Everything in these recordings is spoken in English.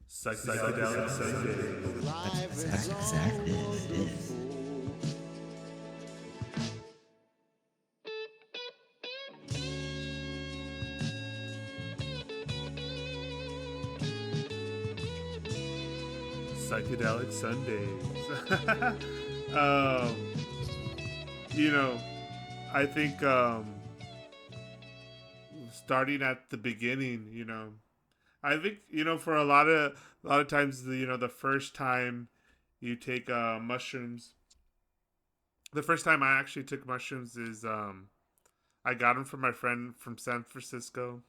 Psychedelic Sunday. That's exactly it. Psychedelic Sundays. um, you know, I think starting at the beginning, I think for a lot of times the first time you take mushrooms, the first time I actually took mushrooms is I got them from my friend from San Francisco,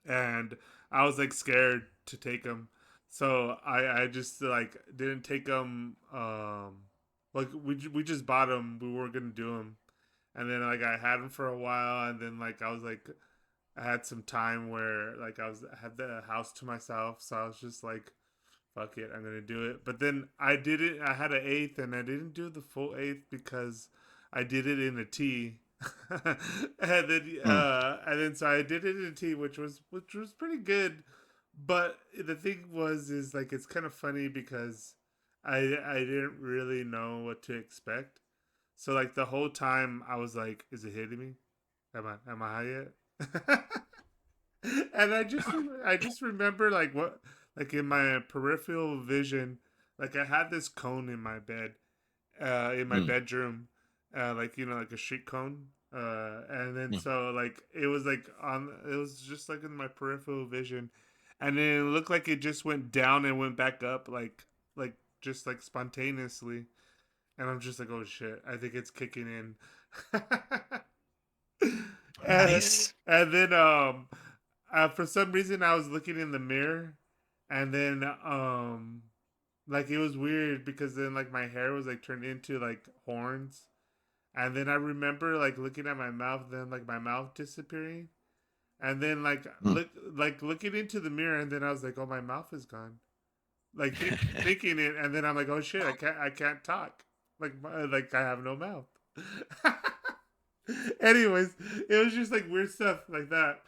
and I was like scared to take them, so I just like didn't take them. Like we just bought them. We weren't gonna do them, and then like I had them for a while, and then like I was like I had some time where like I had the house to myself, so I was just like, fuck it, I'm gonna do it. But then I did it. I had an eighth, and I didn't do the full eighth because I did it in a tea. Mm. And then so I did it in a tea, which was pretty good. But the thing was, is like it's kind of funny because I didn't really know what to expect. So like the whole time I was like, is it hitting me? Am I high yet? And I just remember like what, like in my peripheral vision, like I had this cone in my bed, in my Mm. bedroom, like like a street cone, and then Mm. so like it was like it was just like in my peripheral vision, and then it looked like it just went down and went back up, like just like spontaneously, and I'm just like, oh shit, I think it's kicking in. and, Nice. and then for some reason I was looking in the mirror, and then like it was weird because then like my hair was like turned into like horns, and then I remember like looking at my mouth, then like my mouth disappearing, and then Mm. looking into the mirror, and then I was like, oh, my mouth is gone, like thinking it, and then I'm like, oh shit, I can't talk, like I have no mouth. Anyways, it was just like weird stuff like that.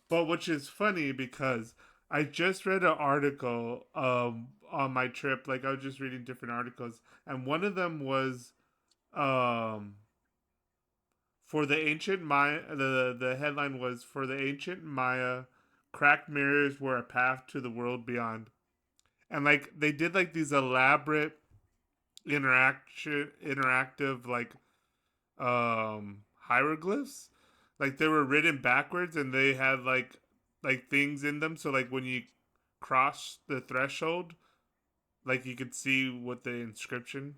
But which is funny because I just read an article on my trip. Like I was just reading different articles, and one of them was um for the ancient Maya. The headline was, for the ancient Maya, cracked mirrors were a path to the world beyond. And like they did like these elaborate interactive like hieroglyphs, like they were written backwards, and they had like things in them, so like when you cross the threshold, like you could see what the inscription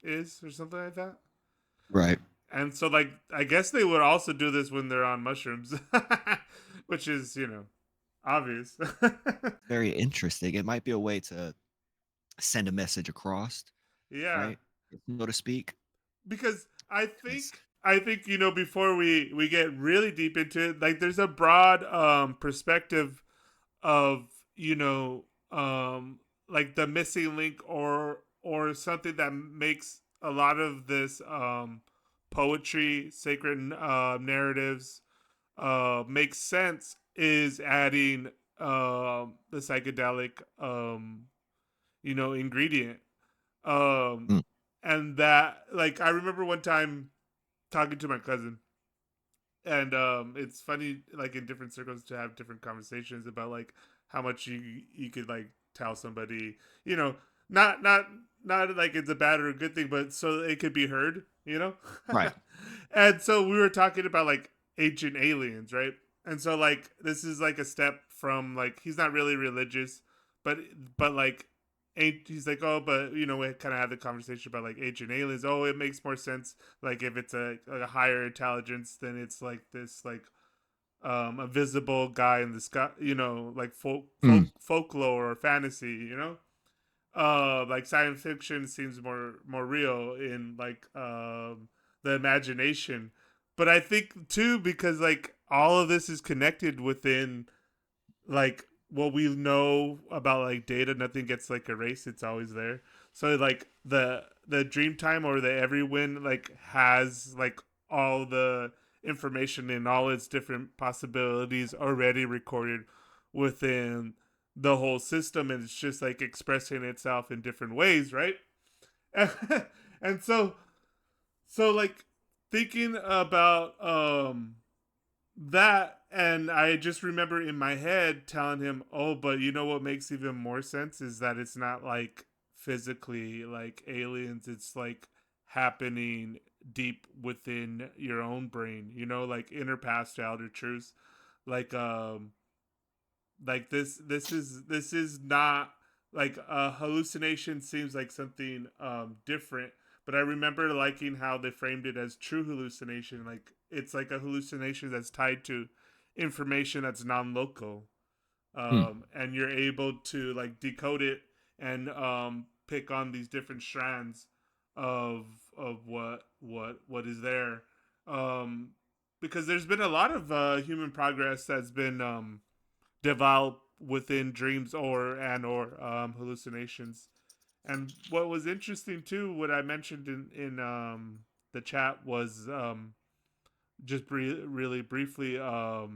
is or something like that. Right. And so like I guess they would also do this when they're on mushrooms, which is obvious. Very interesting. It might be a way to send a message across, Yeah, right? So to speak. because I 'Cause- think I think before we get really deep into it, like there's a broad perspective of like the missing link, or something that makes a lot of this poetry, sacred narratives makes sense, is adding the psychedelic ingredient. um Mm. and that, like, I remember one time talking to my cousin, and it's funny, like in different circles, to have different conversations about like how much you could like tell somebody, you know not like it's a bad or a good thing, but so it could be heard. Right. And so we were talking about like ancient aliens, right? And so like this is like a step from, like, he's not really religious, but like he's like, oh, but we kind of had the conversation about like ancient aliens. Oh, it makes more sense, like if it's a higher intelligence, then it's like this, like a visible guy in the sky, like Mm. folklore or fantasy. Like science fiction seems more real in like the imagination. But I think too, because like all of this is connected within like what we know about like data, nothing gets like erased, it's always there. So like the dream time or the every win like has like all the information and all its different possibilities already recorded within the whole system, and it's just like expressing itself in different ways, right? And so like thinking about that, and I just remember in my head telling him, "Oh, but you know what makes even more sense is that it's not like physically like aliens, it's like happening deep within your own brain, you know, like inner past outer truths. Like this is not like a hallucination seems like something different, but I remember liking how they framed it as true hallucination, like it's like a hallucination that's tied to information that's non-local, Hmm. and you're able to like decode it and pick on these different strands of what is there, um, because there's been a lot of human progress that's been developed within dreams or hallucinations. And what was interesting too, what I mentioned in the chat was just really briefly. There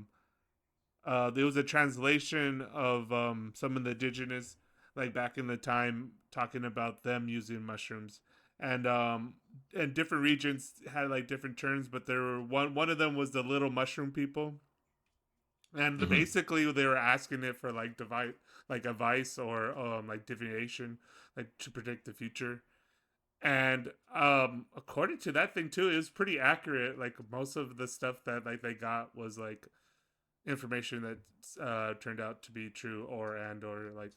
was a translation of some of the indigenous, like back in the time, talking about them using mushrooms, and different regions had like different terms, but there were one of them was the little mushroom people, and Hmm. basically they were asking it for like device, like advice or like divination, like to predict the future. And according to that thing too, it was pretty accurate. Like most of the stuff that like they got was like information that turned out to be true or like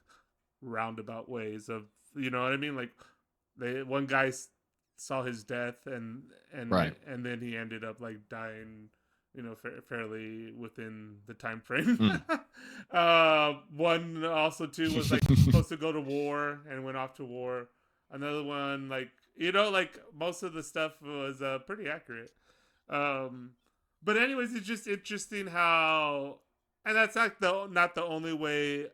roundabout ways of, you know what I mean, like they one guy saw his death Right. and then he ended up like dying, you know, fairly within the time frame. Mm. One also too was like supposed to go to war and went off to war. Another one, like, you know, like most of the stuff was pretty accurate. um but anyways, it's just interesting how, and that's not the only way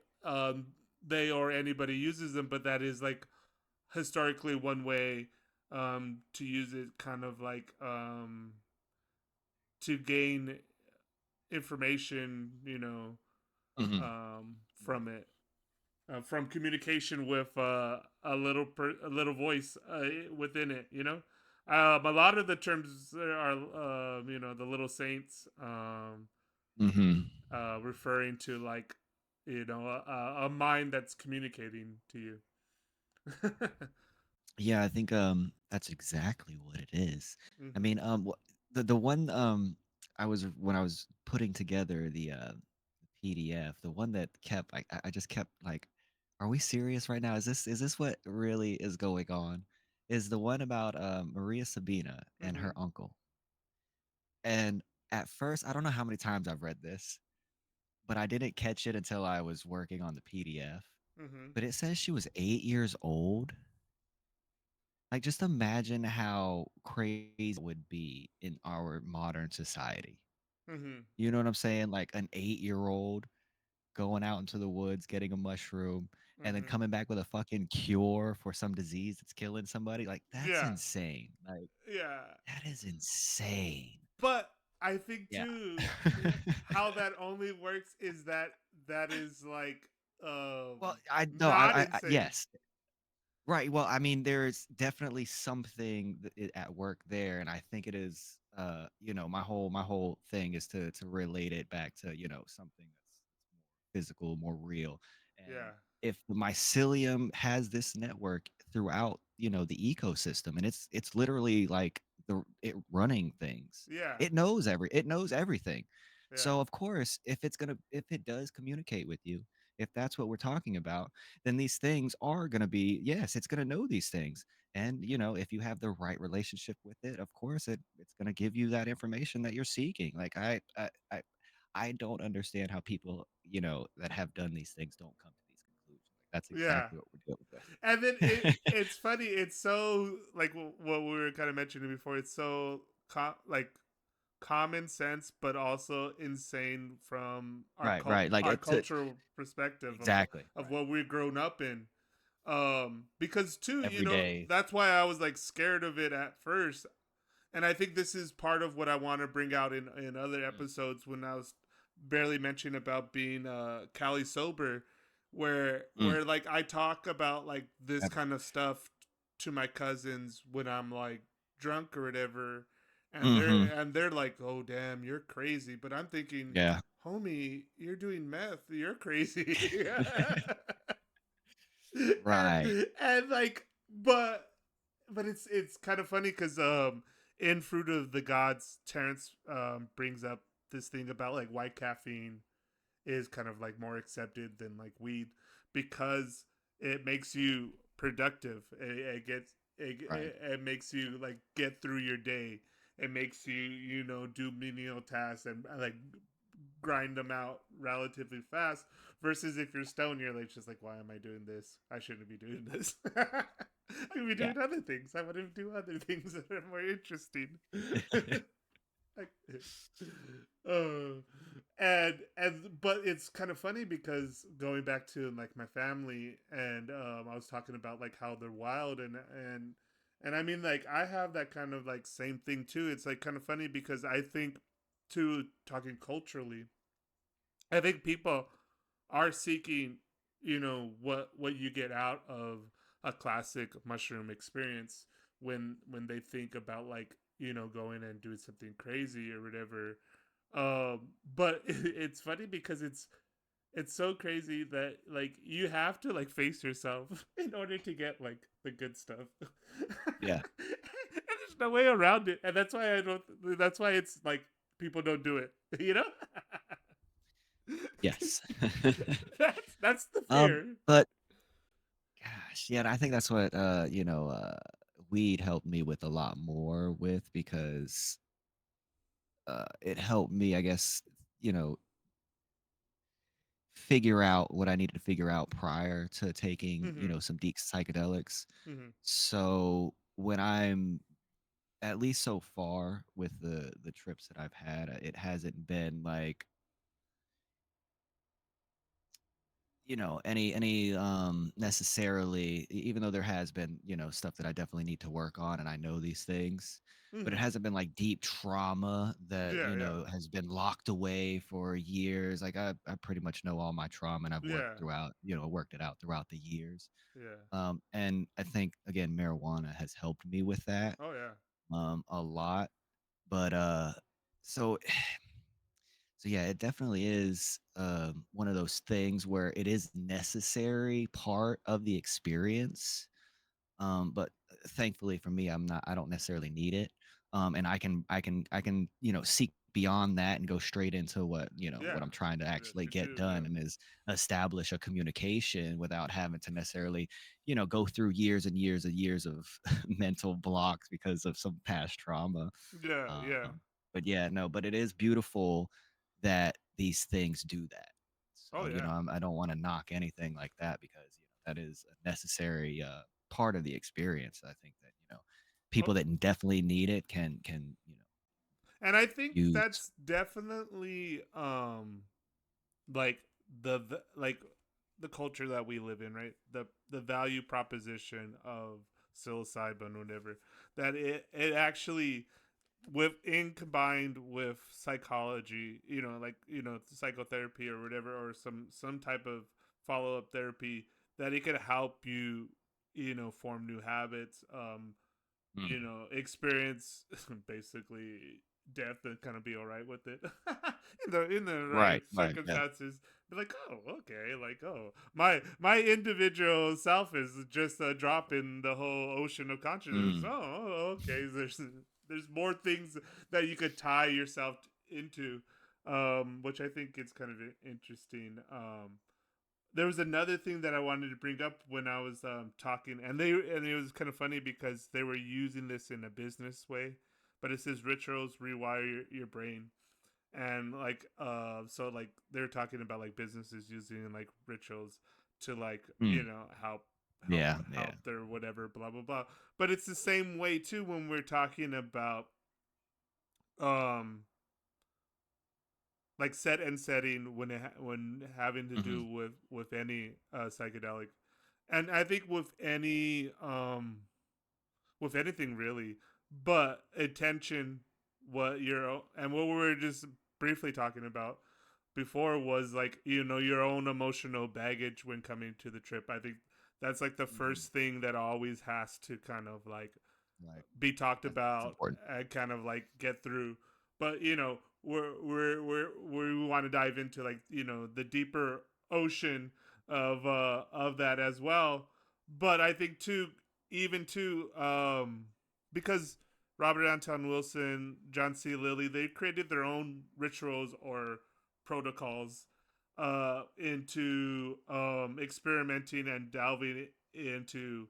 they or anybody uses them, but that is like historically one way to use it, kind of like to gain information, you know, Hmm. from it, from communication with a little voice within it, you know. A lot of the terms are, you know, the little saints, Hmm. referring to like, you know, a mind that's communicating to you. Yeah, I think that's exactly what it is. I Mm-hmm. mean, the one I was when I was putting together the PDF, the one that kept I just kept like, are we serious right now? Is this what really is going on? Is the one about Maria Sabina and Mm-hmm. her uncle. And at first, I don't know how many times I've read this, but I didn't catch it until I was working on the PDF. Mm-hmm. But it says she was 8 years old. Like, just imagine how crazy it would be in our modern society. Mm-hmm. You know what I'm saying? Like an 8-year-old going out into the woods, getting a mushroom, and then Mm-hmm. coming back with a fucking cure for some disease that's killing somebody. Like, that's Yeah. insane. Like, Yeah. that is insane. But I think Yeah. too, how that only works is that that is like Well, I no, not I insane. yes. Right. Well, I mean, there's definitely something at work there, and I think it is. My whole thing is to relate it back to something that's more physical, more real. And Yeah. if the mycelium has this network throughout, the ecosystem, and it's literally like it running things. Yeah. It knows everything. Yeah. So of course, if it does communicate with you, if that's what we're talking about, then these things are going to be, yes, it's going to know these things. And if you have the right relationship with it, of course it's going to give you that information that you're seeking. Like I don't understand how people that have done these things don't come to these conclusions. Like that's Yeah. exactly what we're dealing And then with. it's funny. It's so like what we were kind of mentioning before. It's so like common sense, but also insane from Right, like our it's a, cultural perspective exactly of right. what we've grown up in. Because too, you Every know, day. that's why I was like scared of it at first, and I think this is part of what I want to bring out in other Mm. episodes when I was barely mentioning about being Cali sober. Mm, where like I talk about like this ever. kind of stuff to my cousins when I'm like drunk or whatever, Mm-hmm. and they're like, "Oh damn, you're crazy," but I'm thinking, Yeah. "Homie, you're doing meth. You're crazy." Right. And like, but it's kind of funny because in Fruit of the Gods, Terrence brings up this thing about like why caffeine is kind of like more accepted than like weed because it makes you productive. It gets Right. it makes you like get through your day. It makes you do menial tasks and like grind them out relatively fast. Versus if you're stoned, you're like just like, why am I doing this? I shouldn't be doing this. I could be Yeah. doing other things. I want to do other things that are more interesting. Like, uh, and but it's kind of funny because going back to like my family and I was talking about like how they're wild and I mean like I have that kind of like same thing too. It's like kind of funny because I think too talking culturally, I think people are seeking what you get out of a classic mushroom experience when they think about like going and doing something crazy or whatever. But it's funny because it's so crazy that like you have to like face yourself in order to get like the good stuff. Yeah. And there's no way around it, and that's why I don't. That's why it's like people don't do it. You know. Yes. That's the um, fear. but gosh, yeah, and I think that's what weed helped me with a lot more with because it helped me, I guess, you know, figure out what I needed to figure out prior to taking, Mm-hmm. some deep psychedelics. Mm-hmm. So when I'm at least so far with the trips that I've had, it hasn't been like any necessarily even though there has been stuff that I definitely need to work on and I know these things, but it Mm-hmm. hasn't been like deep trauma that Yeah. Yeah. has been locked away for years. Like I pretty much know all my trauma and I've Yeah. worked it out throughout the years. Yeah. And I think again marijuana has helped me with that Oh yeah. a lot. But so so yeah, it definitely is one of those things where it is necessary part of the experience. But thankfully for me, I don't necessarily need it. And I can seek beyond that and go straight into Yeah. what I'm trying to That actually you get do. done, Yeah. and is establish a communication without having to necessarily go through years and years and years of mental blocks because of some past trauma. Yeah. Yeah. um, but yeah, no, but it is beautiful that these things do that. Oh So, yeah. I don't want to knock anything like that because, that is a necessary part of the experience. I think that, Oh, people that definitely need it can, and I think use. that's definitely like like the culture that we live in, right? The value proposition of psilocybin, whatever. That it actually in combined with psychology, like psychotherapy or whatever, or some type of follow up therapy, that it could help you, form new habits, Mm. experience basically death and kind of be all right with it in the right Right, right, yeah. circumstances. Be like, oh, okay, like, oh, my individual self is just a drop in the whole ocean of consciousness. Mm. Okay. There's more things that you could tie yourself into, which I think is kind of interesting. There was another thing that I wanted to bring up when I was talking, and it was kind of funny because they were using this in a business way, but it says rituals rewire your brain, and like so like they're talking about like businesses using like rituals to like Mm. Yeah, yeah. help their whatever blah blah blah, but it's the same way too when we're talking about um like set and setting when when having to Hmm. do with any psychedelic, and I think with anything really, but attention, what you're and what we were just briefly talking about before was like, your own emotional baggage when coming to the trip. I think that's like the Mhm. first thing that always has to kind of like Right. be talked That's about important. and kind of like get through. But we want to dive into like the deeper ocean of that as well. But I think too, even too, because Robert Anton Wilson, John C. Lilly, they created their own rituals or protocols into experimenting and delving into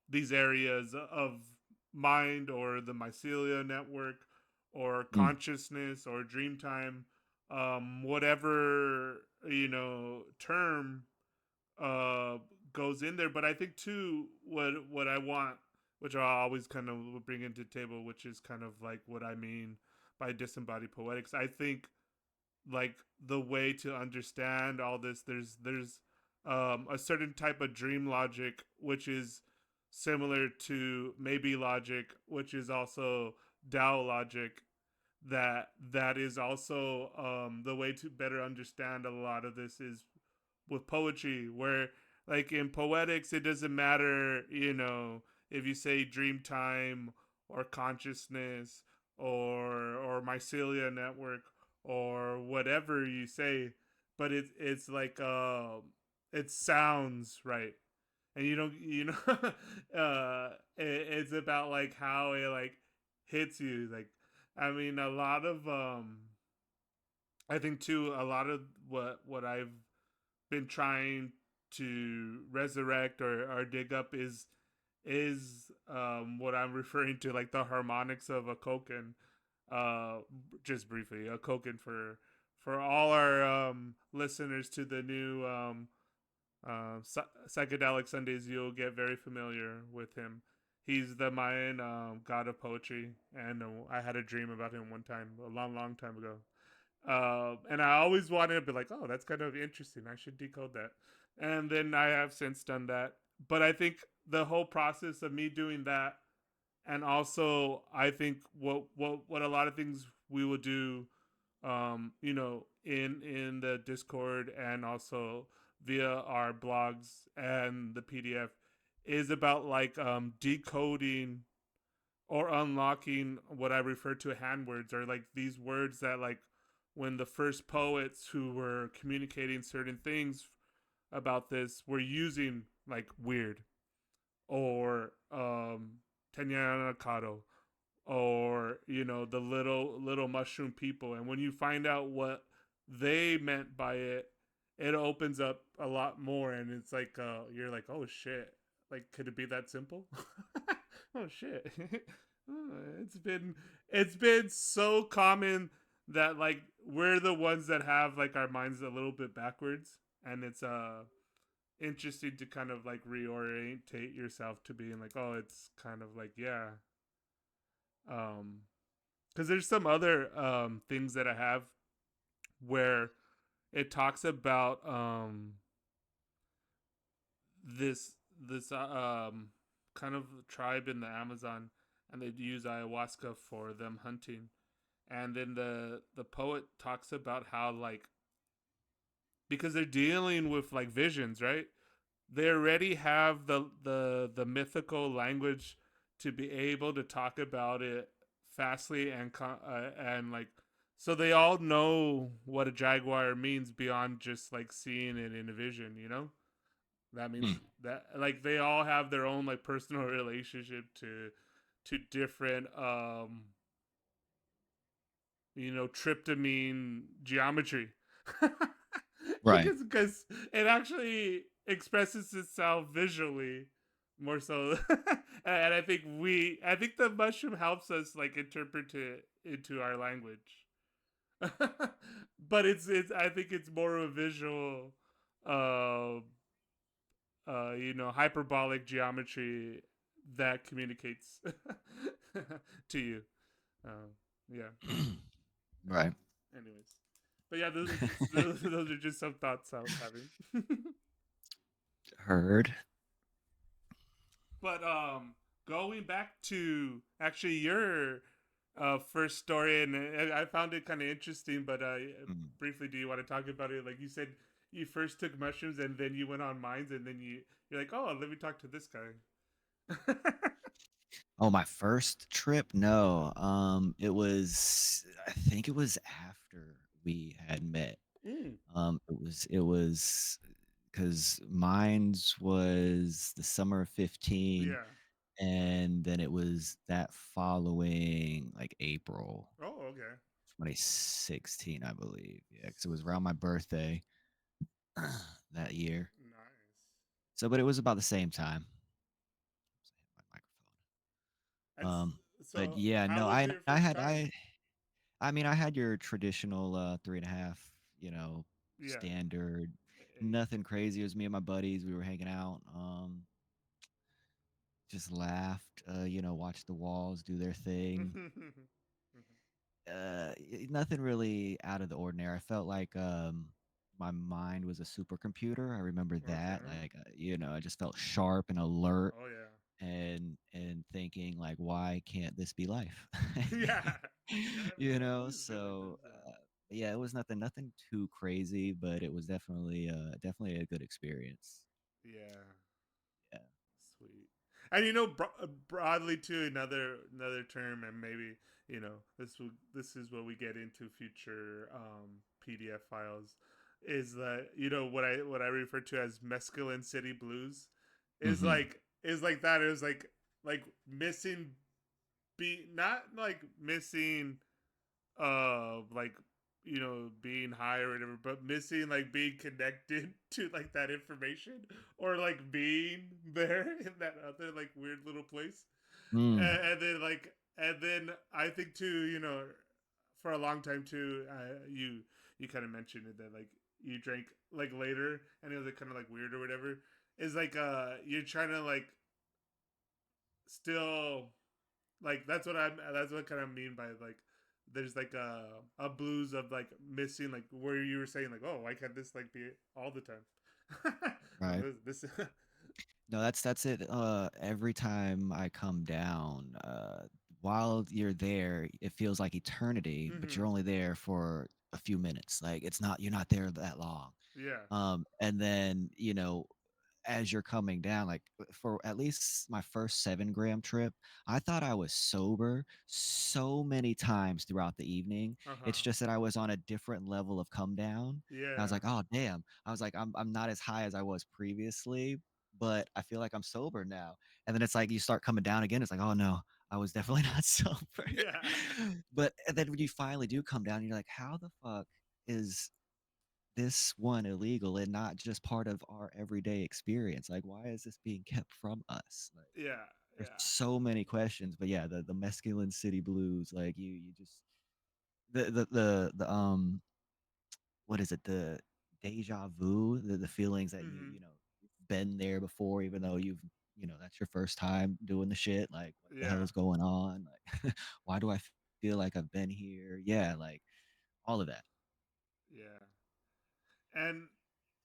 these areas of mind or the mycelia network or Mm. consciousness or dream time, whatever term uh, goes in there. But I think too, what I want, which I always kind of bring into the table, which is kind of like what I mean by disembodied poetics. I think like the way to understand all this, there's a certain type of dream logic which is similar to maybe logic, which is also Dao logic, that is also the way to better understand a lot of this is with poetry, where like in poetics it doesn't matter if you say dream time or consciousness or mycelia network or whatever you say, but it's like it sounds right, and you don't it's about like how it like hits you. Like, I mean, a lot of I think too, a lot of what I've been trying to resurrect or dig up is what I'm referring to, like the harmonics of a koken. Uh, just briefly, a koken for all our listeners to the new psychedelic Sundays, you'll get very familiar with him. He's the Mayan god of poetry, and I had a dream about him one time, a long, long time ago. And I always wanted to be like, oh, that's kind of interesting. I should decode that. And then I have since done that. But I think the whole process of me doing that, and also I think what a lot of things we will do, in the Discord and also via our blogs and the PDF, is about like decoding or unlocking what I refer to hand words, or like these words that like when the first poets who were communicating certain things about this were using like weird or Tenyana or the little mushroom people, and when you find out what they meant by it, it opens up a lot more, and it's like you're like, oh shit, like could it be that simple? Oh shit. It's been so common that like we're the ones that have like our minds a little bit backwards, and it's interesting to kind of like reorientate yourself to being like, oh, it's kind of like, yeah, um because there's some other things that I have where it talks about this kind of tribe in the Amazon, and they use ayahuasca for them hunting, and then the poet talks about how like because they're dealing with like visions, right? They already have the mythical language to be able to talk about it fastly and like, so they all know what a jaguar means beyond just like seeing it in a vision, that means Mm. that like they all have their own like personal relationship to different tryptamine geometry. Right. because it actually expresses itself visually more so. And I think the mushroom helps us like interpret it into our language. But it's I think it's more of a visual uh hyperbolic geometry that communicates to you. uh, yeah. Right. Anyways, but yeah, those are just some thoughts I was having. Heard. But going back to actually your first story, and I found it kind of interesting. But Mm. briefly, do you want to talk about it? Like you said, you first took mushrooms, and then you went on mines, and then you're like, oh, let me talk to this guy. Oh, my first trip? No. It was, I think it was after we had met. Mm, It was because mine's was the summer of 15, yeah. and then it was that following like April Oh, okay. 2016, I believe. Yeah, because it was around my birthday that year. Nice. So, but it was about the same time. My And microphone. But so, yeah, how no, was I your I first had time? I mean I had your traditional 3.5, Yeah. standard, Hey. nothing crazy. It was me and my buddies. We were hanging out. Just laughed, watched the walls do their thing. Nothing really out of the ordinary. I felt like my mind was a supercomputer. I remember that. Okay. Like, I just felt sharp and alert, Oh yeah. and thinking like, why can't this be life? Yeah. Yeah. Everyone is feeling So this. yeah, it was nothing too crazy, but it was definitely a good experience. Yeah. Yeah. Sweet. And broadly too, another term, and maybe this is what we get into future PDF files, is that what I refer to as mescaline city blues, Hmm. is like that. It was like missing, be not like missing like being high or whatever, but missing like being connected to like that information, or like being there in that other like weird little place. Mm. And then I think too, for a long time too, you kind of mentioned it, that like you drank like later and it was like kind of like weird or whatever, is like you're trying to like still, like that's what kind of mean by like there's like a blues of like missing, like where you were saying like, oh, why can't this like be all the time? Right. this No, that's it. Every time I come down, while you're there, it feels like eternity, but hmm you're only there for a few minutes. Like you're not there that long. yeah. And then, as you're coming down, like for at least my first 7 gram trip, I thought I was sober so many times throughout the evening. It's Uh-huh. just that I was on a different level of come down. And I was Yeah. like, oh damn. I was like, I'm not as high as I was previously, but I feel like I'm sober now. And then it's like you start coming down again. It's like, oh no, I was definitely not sober. Yeah. But and then when you finally do come down, you're like, how the fuck is this one illegal and not just part of our everyday experience? Like, why is this being kept from us? Like, Yeah. there's Yeah. so many questions. But yeah, the masculine city blues, like you just the what is it? The deja vu, the feelings that hmm you've been there before, even though that's your first time doing the shit. Like, what the hell Yeah. is going on? Like, why do I feel like I've been here? Yeah, like all of that. Yeah. And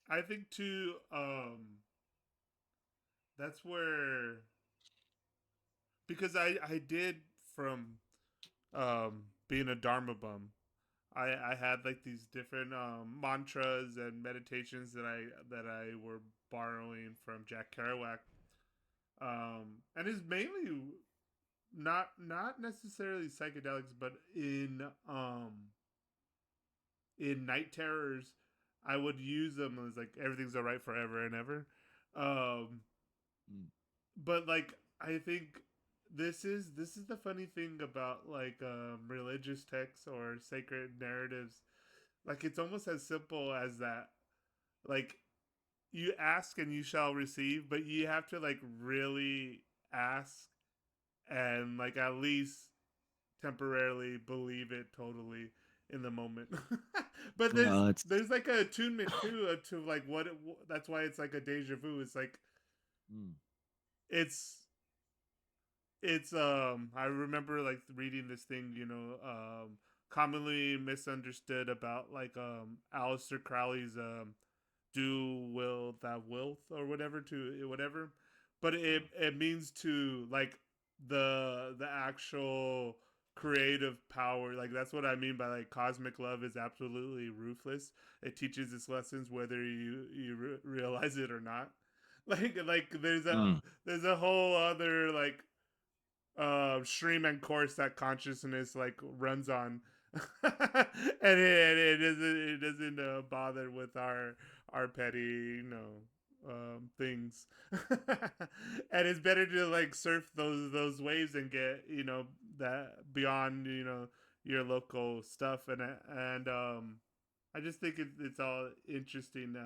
I think too, that's where, because I did, from being a dharma bum, I had like these different mantras and meditations that I were borrowing from Jack Kerouac, and it's mainly not necessarily psychedelics, but in night terrors, I would use them as like everything's alright forever and ever. Um, Mm. but like I think this is the funny thing about like religious texts or sacred narratives. Like it's almost as simple as that. Like you ask and you shall receive, but you have to like really ask and like at least temporarily believe it totally in the moment. But there's No, it's there's like a attunement too to like that's why it's like a deja vu. It's like mm, it's it's I remember like reading this thing, commonly misunderstood about like Aleister Crowley's do will thou wilt, or whatever, to whatever, but it uh, it means to like the actual creative power. Like that's what I mean by like cosmic love is absolutely ruthless. It teaches its lessons whether you realize it or not. Like Mm. there's a whole other like stream and course that consciousness like runs on, and it doesn't bother with our petty things. And it's better to like surf those waves and get that beyond your local stuff. And I just think it's all interesting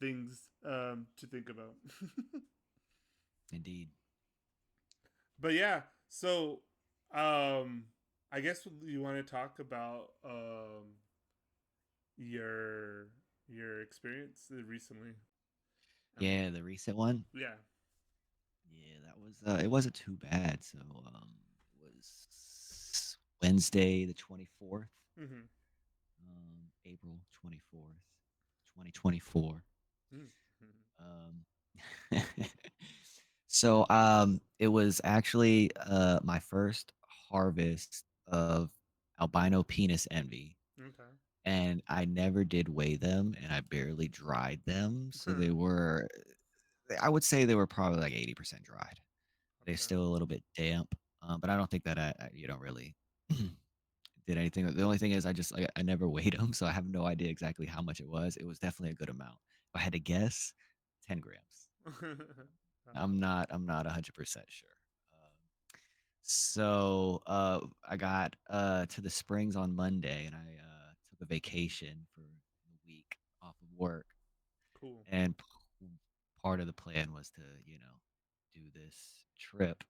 things to think about. Indeed. But yeah, so um I guess you want to talk about your your experience recently. Um Yeah, the recent one. yeah. Yeah, that was it wasn't too bad. So it was Wednesday the 24th, Mhm. April 24th, 2024. Mhm. Um so it was actually my first harvest of albino penis envy. Okay. And I never did weigh them and I barely dried them. So they were I would say they were probably like 80% dried. They're Okay. still a little bit damp, but I don't think that you don't really did anything. The only thing is I never weighed them, so I have no idea exactly how much it was. It was definitely a good amount. If I had to guess, 10 grams. Uh-huh. I'm not 100% sure. So I got to the Springs on Monday, and I took a vacation for a week off of work, Cool. and part of the plan was to do this trip.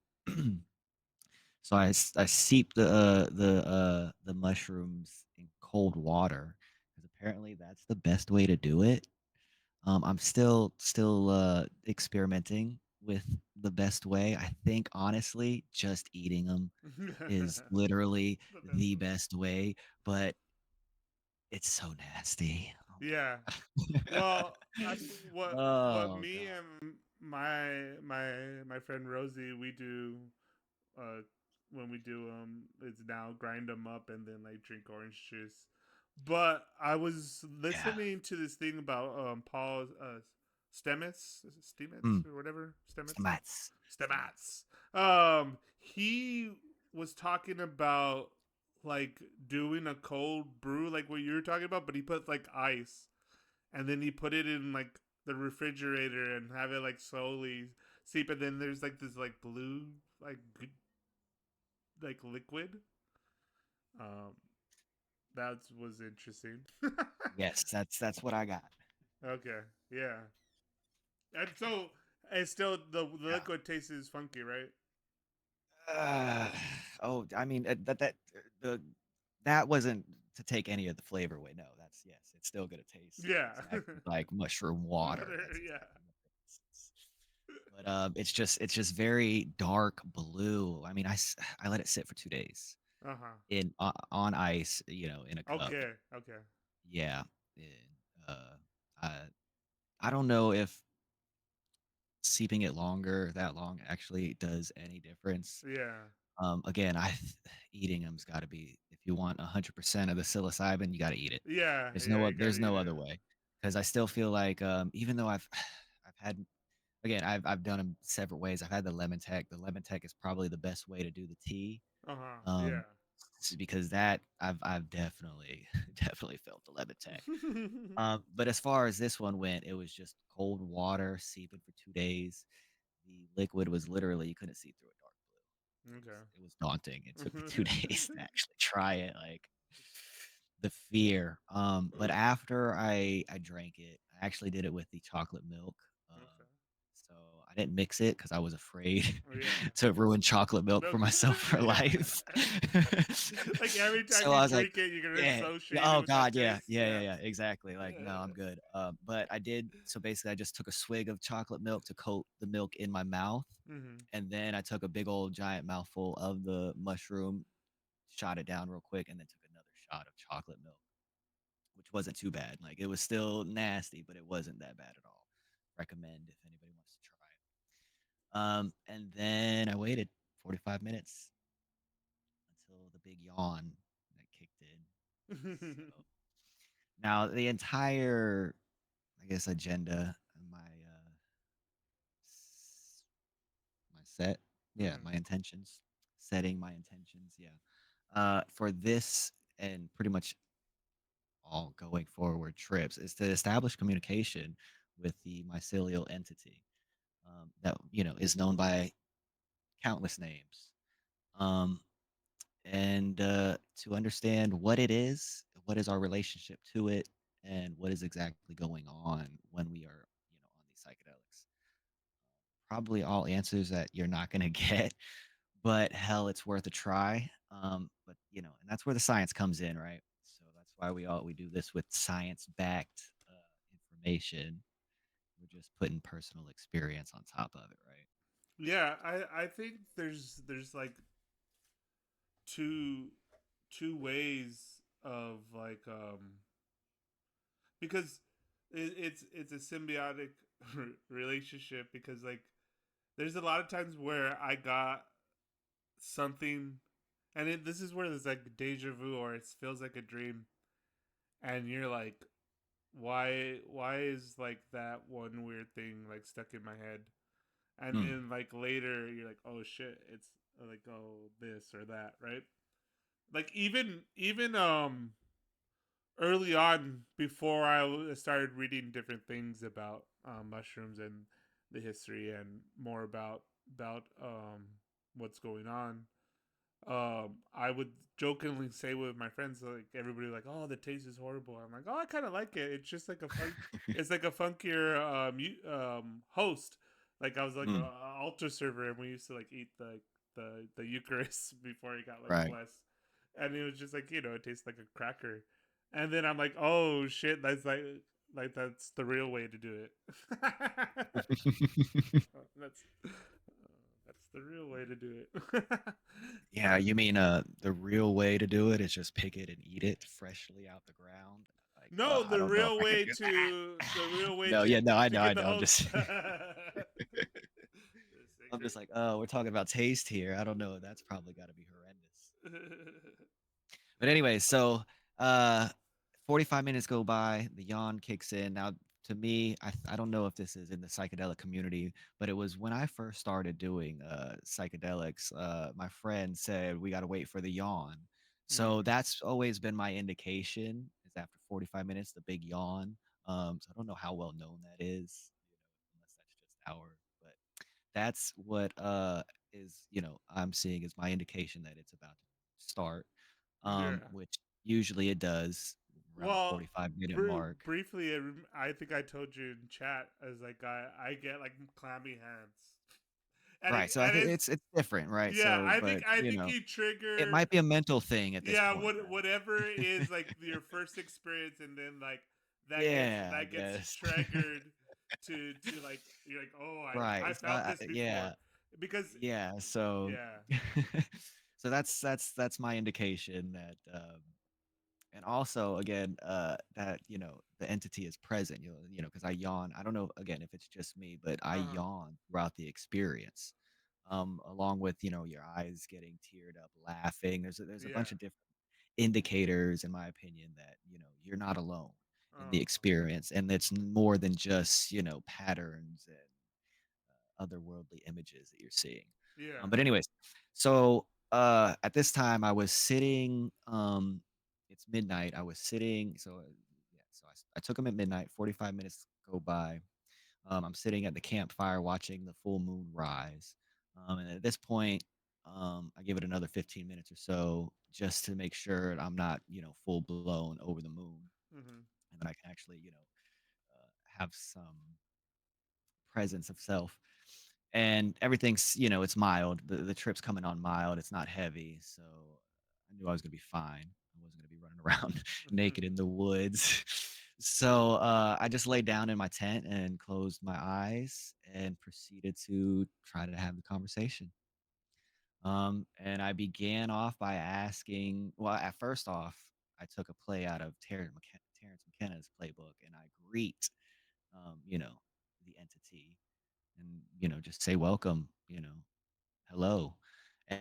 So I seep the mushrooms in cold water because apparently that's the best way to do it. I'm still experimenting with the best way. I think honestly, just eating them is The literally best the way. best way, but it's so nasty. Oh Yeah. my god. Well, what Oh me god. and my friend Rosie we do uh when we do is now grind them up and then like drink orange juice. But I was Yeah. listening to this thing about Paul Stamets Mm. or whatever Stamets Stamats. Stamats. Stamats. He was talking about like doing a cold brew like what you were talking about, but he put like ice and then he put it in like the refrigerator and have it like slowly seep. And then there's like this like blue like liquid. Um, that was interesting. Yes, that's what I got. Okay, yeah, and so it's still the Yeah. liquid taste is funky, right? Uh, oh, I mean the that wasn't to take any of the flavor away. No, that's yes, it's still gonna taste Yeah, exactly like mushroom water. That's yeah. exactly what it is. But it's just very dark blue. I mean, I let it sit for 2 days Uh huh. in on ice, in a cup. Okay, okay. Yeah, and, uh, I I don't know if seeping it that long actually does any difference. Yeah, Again, eating them's gotta be if you want 100% of the psilocybin, you gotta eat it. yeah, yeah. You gotta There's eat no it. other way. Because I still feel like, even though I've had again, I've done them several ways. I've had the lemon tech. The lemon tech is probably the best way to do the tea, Uh huh. um, Yeah. because that I've definitely definitely felt the lemon tech. But as far as this one went, it was just cold water seeping for 2 days. The liquid was literally you couldn't see through a dark blue. Okay. It was daunting. It took me 2 days to actually try it, like, the fear. But after I drank it, I actually did it with the chocolate milk. Okay. So I didn't mix it because I was afraid Yeah. to ruin chocolate milk for Milk. myself for Yeah. life. Like every time So you I was like, drink it, you're gonna yeah, yeah, associate it oh with that god, yeah, taste. Yeah. yeah, exactly. Like, no, I'm good. But I did. So basically, I just took a swig of chocolate milk to coat the milk in my mouth, Mm-hmm. and then I took a big old giant mouthful of the mushroom, shot it down real quick, and then took another shot of chocolate milk, which wasn't too bad. Like it was still nasty, but it wasn't that bad at all. Recommend if anybody wants to try it. And then I waited 45 minutes big yawn that kicked in. So now the entire, I guess, agenda, my s- my set, yeah, Mhm. my intentions, setting my intentions, yeah, for this and pretty much all going forward trips is to establish communication with the mycelial entity that is known by countless names. Um, and to understand what it is, what is our relationship to it, and what is exactly going on when we are, on these psychedelics. Probably all answers that you're not going to get, but hell, it's worth a try. But and that's where the science comes in, right? So that's why we do this with science-backed information. We're just putting personal experience on top of it, right? Yeah, I think there's like two two ways of like because it's a symbiotic relationship because like there's a lot of times where I got something and this is where there's like deja vu or it feels like a dream and you're like why is like that one weird thing like stuck in my head and Hmm. then like later you're like oh shit it's like oh this or that right like even early on before I started reading different things about mushrooms and the history and more about what's going on. I would jokingly say with my friends, like everybody, like, "Oh, the taste is horrible." I'm like, "Oh, I kind of like it. It's just like a fun. It's like a funkier host. Like I was like a Hmm. altar server, and we used to like eat the Eucharist before he got like Right. blessed, and it was just like it tastes like a cracker. And then I'm like, "Oh shit, that's like that's the real way to do it." That's the real way to do it. Yeah, you mean the real way to do it is just pick it and eat it freshly out the ground? Like, No, I don't know if I could do that. the real way No, yeah, no, to I get the know. I'm host. just I'm just like, oh, we're talking about taste here. I don't know. That's probably got to be horrendous. But anyway, so uh 45 minutes go by, the yawn kicks in. Now to me, I don't know if this is in the psychedelic community, but it was when I first started doing psychedelics, my friend said we got to wait for the yawn. So Mm, that's always been my indication is after 45 minutes the big yawn. So I don't know how well known that is, unless that's just our, but that's what is, I'm seeing is my indication that it's about to start, yeah. which usually it does around the Well, 45-minute mark. briefly, I think I told you in chat as like I get like clammy hands, Right, so I and think it's it's different, right? yeah. So, but, I think you it trigger might be a mental thing at this yeah. point, right? Whatever is like your first experience, and then like Yeah, I that gets guess. triggered to like you're like oh Right, I so felt this before yeah, because yeah, so yeah. so that's my indication that, and also again, that, the entity is present, because I yawn. I don't know, again, if it's just me, but I Uh-huh. yawn throughout the experience, along with, your eyes getting teared up, laughing. There's a bunch Yeah. of different indicators, in my opinion, that, you're not alone in the Oh. experience, and it's more than just, patterns and otherworldly images that you're seeing. Yeah. But anyways, so at this time I was sitting. It's midnight. I was sitting. So yeah, so I took them at midnight. 45 minutes go by. I'm sitting at the campfire watching the full moon rise. And at this point, I give it another 15 minutes or so just to make sure I'm not, full blown over the moon, Mhm. and then I can actually, have some presence of self. And everything's, it's mild. The trip's coming on mild. It's not heavy. So I knew I was gonna be fine. I wasn't gonna be running around naked in the woods. So I just laid down in my tent and closed my eyes and proceeded to try to have the conversation. And I began off by asking, well, at first off, I took a play out of Terrence McKenna's playbook, and I greet, the entity, and just say welcome, hello.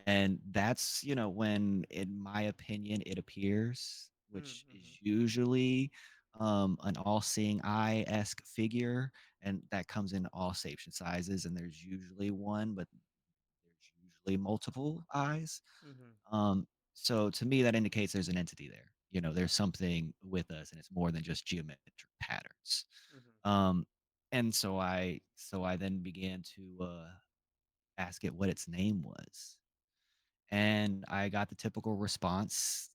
And that's, when, in my opinion, it appears, which is Mm-hmm. usually an all-seeing eye-esque figure, and that comes in all shapes and sizes, and there's usually one, but there's usually multiple eyes. Mm-hmm. Um, so to me, that indicates there's an entity there. There's something with us, and it's more than just geometric patterns. Mm-hmm. Um, and so I then began to ask it what its name was, and I got the typical response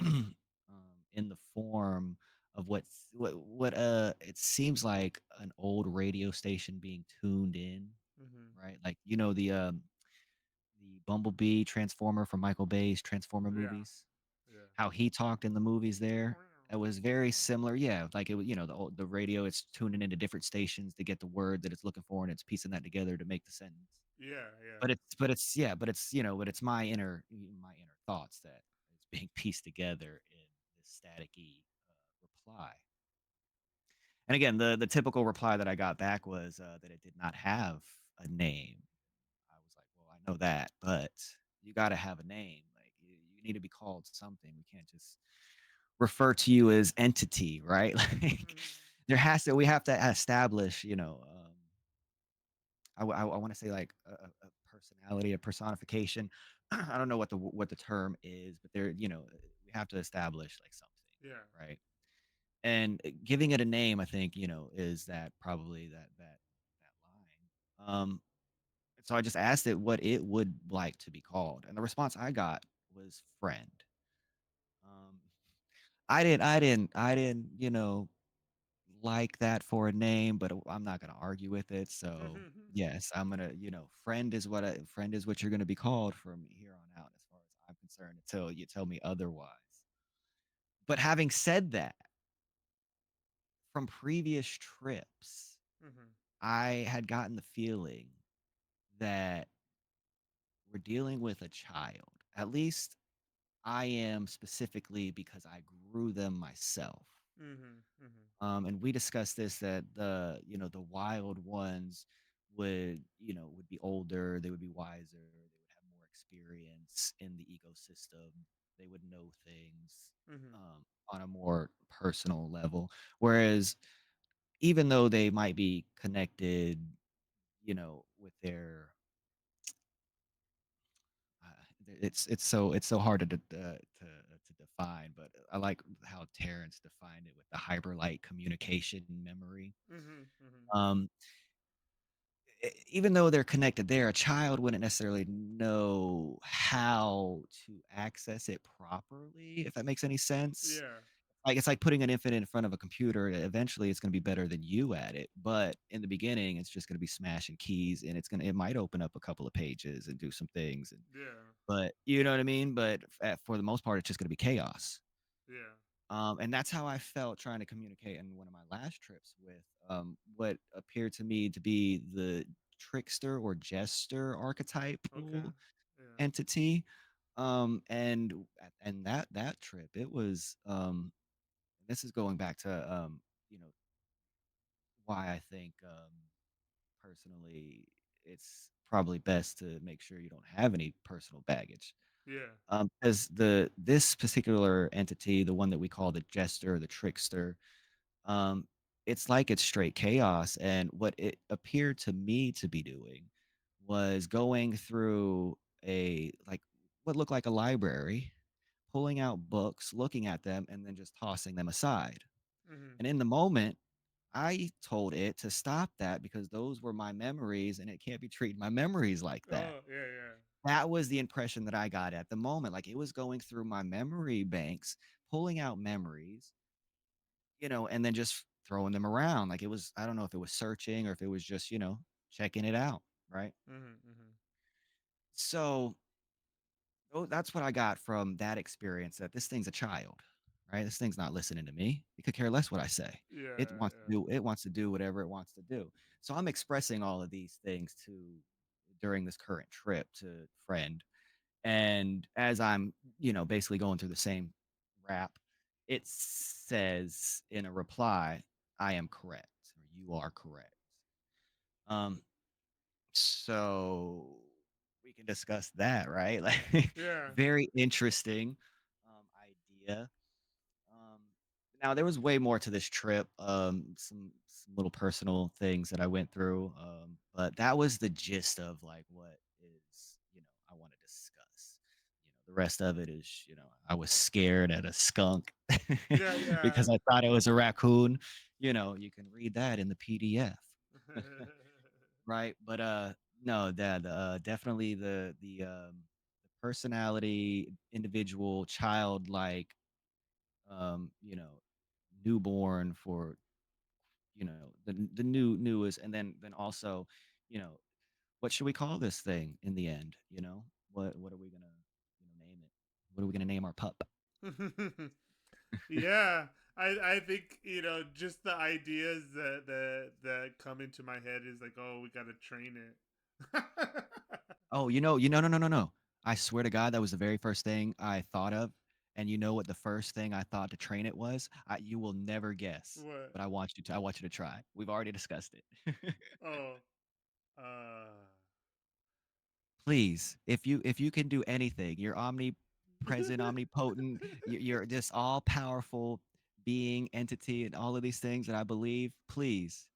in the form of what it seems like an old radio station being tuned in, Mm-hmm. right? Like the Bumblebee Transformer from Michael Bay's Transformer Yeah. movies, Yeah. how he talked in the movies there. It was very similar. Yeah, like it was, the radio, it's tuning into different stations to get the word that it's looking for, and it's piecing that together to make the sentence. Yeah. Yeah. But it's my inner thoughts that is being pieced together in this staticky reply. And again, the typical reply that I got back was that it did not have a name. I was like, well, I know that, but you got to have a name. Like you need to be called something. We can't just refer to you as entity, right? Like Mm-hmm. we have to establish, I want to say like a personality, a personification. I don't know what the term is, but we have to establish like something, Yeah. right? And giving it a name, I think, is that probably that line. So I just asked it what it would like to be called, and the response I got was friend. Um, I didn't, like that for a name, but I'm not gonna argue with it. So Mm-hmm. yes, I'm gonna, friend is what you're gonna be called from here on out, as far as I'm concerned, until you tell me otherwise. But having said that, from previous trips, Mm-hmm. I had gotten the feeling that we're dealing with a child. At least I am, specifically because I grew them myself. Mm-hmm. Mm-hmm. And we discussed this, that the wild ones would be older, they would be wiser, they would have more experience in the ecosystem, they would know things Mm-hmm. on a more personal level. Whereas even though they might be connected, with their it's so hard to define, but I like how Terrence defined it with the hyperlight communication memory. Mm-hmm. Mm-hmm. Um, Even though they're connected there, a child wouldn't necessarily know how to access it properly, if that makes any sense. Yeah. Like it's like putting an infant in front of a computer. Eventually, it's going to be better than you at it, but in the beginning, it's just going to be smashing keys, and it might open up a couple of pages and do some things, Yeah. but you know what I mean. But for the most part, it's just going to be chaos. Yeah. And that's how I felt trying to communicate in one of my last trips with what appeared to me to be the trickster or jester Okay. archetypal Yeah. entity. And that trip, it was this is going back to you know why I think personally it's probably best to make sure you don't have any personal baggage. Yeah. Because this particular entity, the one that we call the jester, the trickster, um, it's like it's straight chaos. And what it appeared to me to be doing was going through a like what looked like a library, pulling out books, looking at them, and then just tossing them aside. Mm-hmm. And in the moment, I told it to stop that because those were my memories, and it can't be treating my memories like that. Oh, yeah, yeah. That was the impression that I got at the moment. Like it was going through my memory banks, pulling out memories, and then just throwing them around. Like it was, I don't know if it was searching or if it was just, checking it out. Right. Mm-hmm. Mm-hmm. So that's what I got from that experience, that this thing's a child, right? This thing's not listening to me. It could care less what I say. It Yeah, wants to yeah. do, it wants to do whatever it wants to do. So I'm expressing all of these things during this current trip to friend. And as I'm, basically going through the same rap, it says in a reply, I am correct, or you are correct. Um, so can discuss that, right? Like, Yeah. very interesting idea. Um, Now there was way more to this trip. Some little personal things that I went through. But that was the gist of like what is, I want to discuss. The rest of it is, I was scared at a skunk Yeah, yeah. because I thought it was a raccoon. You can read that in the PDF, right? But no, that definitely the personality, individual, childlike, you know, newborn for, the newest, and then also, you know, what should we call this thing in the end? What are we gonna, name it? What are we gonna name our pup? Yeah, I think just the ideas that come into my head is like, oh, we gotta train it. Oh, no, no, no, no. I swear to God, that was the very first thing I thought of. And you know what the first thing I thought to train it was? You will never guess, What? but I want you to try. We've already discussed it. Oh, uh, Please, if you can do anything, you're omnipresent, omnipotent, you're just all powerful being, entity, and all of these things that I believe. Please,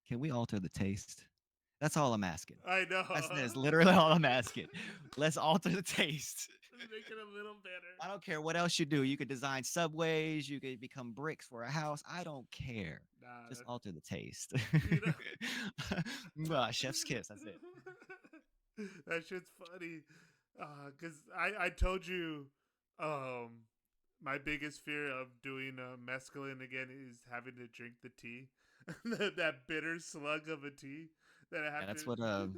can we alter the taste? That's all I'm asking. I know. That's literally all I'm asking. Let's alter the taste. Let's make it a little better. I don't care what else you do. You could design subways, you could become bricks for a house. I don't care. Nah, Just that's alter the taste. you know. Chef's kiss. That's it. That shit's funny. Cause I told you, um, my biggest fear of doing mescaline again is having to drink the tea, that bitter slug of a tea that I Yeah, have to. that's what I don't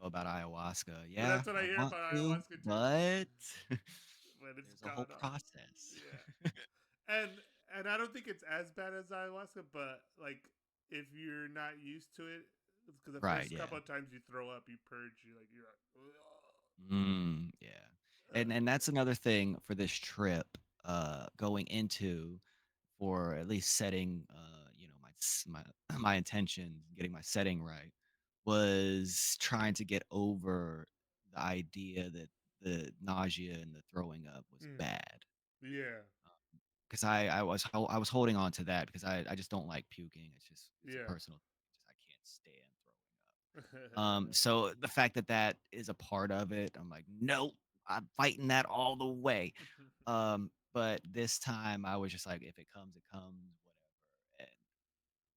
know about ayahuasca. But Yeah, that's what I I hear want about to, ayahuasca too. but When it's there's a whole gone on, process. yeah. And I don't think it's as bad as ayahuasca, but like if you're not used to it, because the Right, first yeah. couple of times you throw up, you purge, you're like, Yeah. And that's another thing for this trip, going into, for at least setting, my my intention, getting my setting right, was trying to get over the idea that the nausea and the throwing up was bad. yeah, Because I was holding on to that because I just don't like puking. It's a yeah. personal thing. Just I can't stand throwing up. So the fact that that is a part of it, I'm like, nope, I'm fighting that all the way. But this time I was just like, if it comes, it comes, whatever.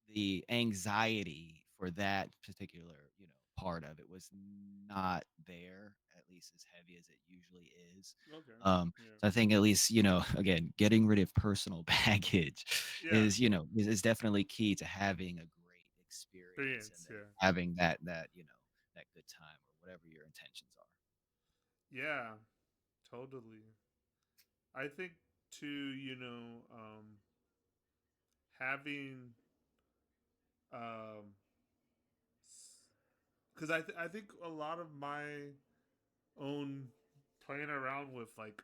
And the anxiety for that particular, part of it was not there, at least as heavy as it usually is. Okay, yeah, So I think at least, again, getting rid of personal baggage yeah. is, is definitely key to having a great experience, and Experience, then yeah, having that, that good time or whatever your intentions are. yeah, totally. I think too, having um, because I think a lot of my own playing around with like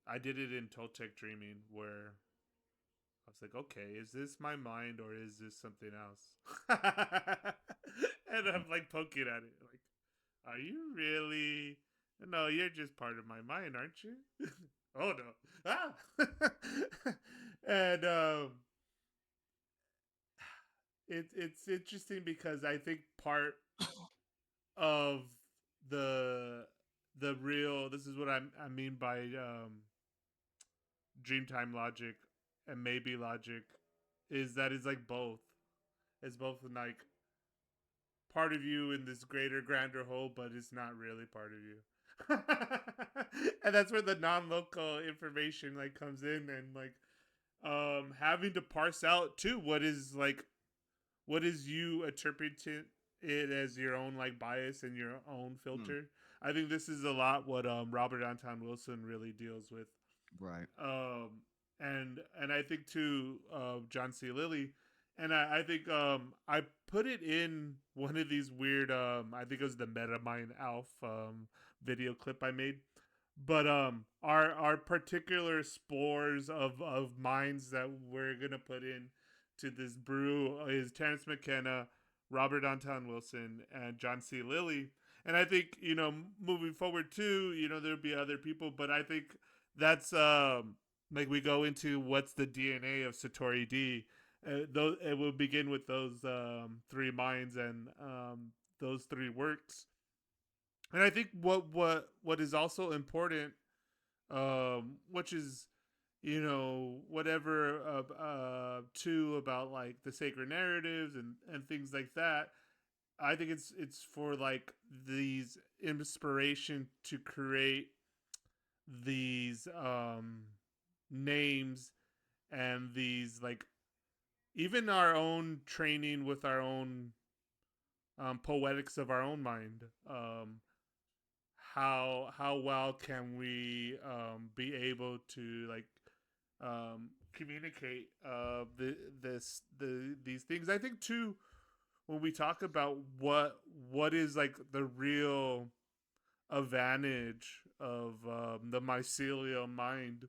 I did it in Toltec dreaming where I was like, okay, is this my mind or is this something else? And I'm like poking at it, like, are you really? No, you're just part of my mind, aren't you? Oh no! Ah! And it's interesting because I think part of the the real this is what I mean by Dreamtime logic and maybe logic is that it's like both. It's both like part of you in this greater, grander whole, but it's not really part of you. And that's where the non-local information like comes in and like having to parse out too what is you interpreting it as your own like bias and your own Mm, filter. I think this is a lot what Robert Anton Wilson really deals with. right. um, and I think too, John C. Lilly, and I think I put it in one of these weird I think it was the MetaMind Alf video clip I made, but our particular spores of minds that we're gonna put in to this brew is Terrence McKenna, Robert Anton Wilson, and John C. Lilly. And I think, moving forward too, there'll be other people, but I think that's like we go into what's the DNA of SatoriD. Those it will begin with those three minds and those three works. And I think what is also important, which is whatever too about like the sacred narratives and things like that. I think it's for like these inspiration to create these names and these like even our own training with our own poetics of our own mind. How well can we be able to like communicate these things? I think too when we talk about what is like the real advantage of the mycelial mind,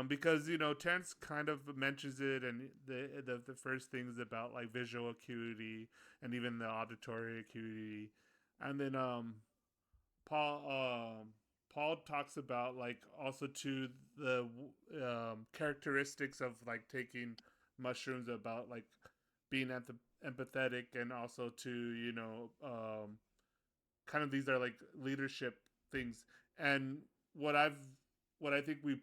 because Terence kind of mentions it, and the first things about like visual acuity and even the auditory acuity, and then Paul Paul talks about like also to the characteristics of like taking mushrooms, about like being empathetic, and also to kind of these are like leadership things. And what I've what I think we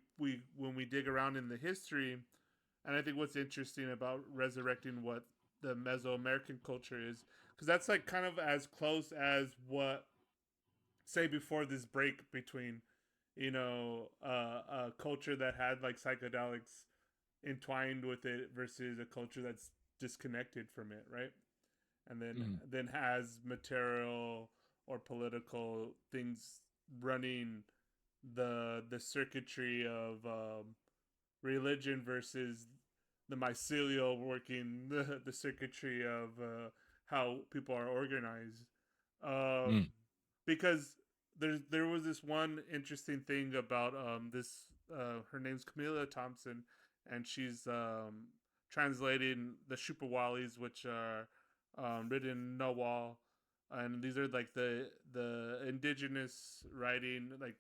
when we dig around in the history, and I think what's interesting about resurrecting what the Mesoamerican culture is, because that's like kind of as close as what, say, before this break between a culture that had like psychedelics entwined with it versus a culture that's disconnected from it, right? And Mm. then has material or political things running the circuitry of religion versus the mycelial working the circuitry of how people are organized. Um, Mm. because there was this one interesting thing about this. Her name's Camilla Thompson, and she's translating the Shupawalis, which are written in Nawal, and these are like the indigenous writing, like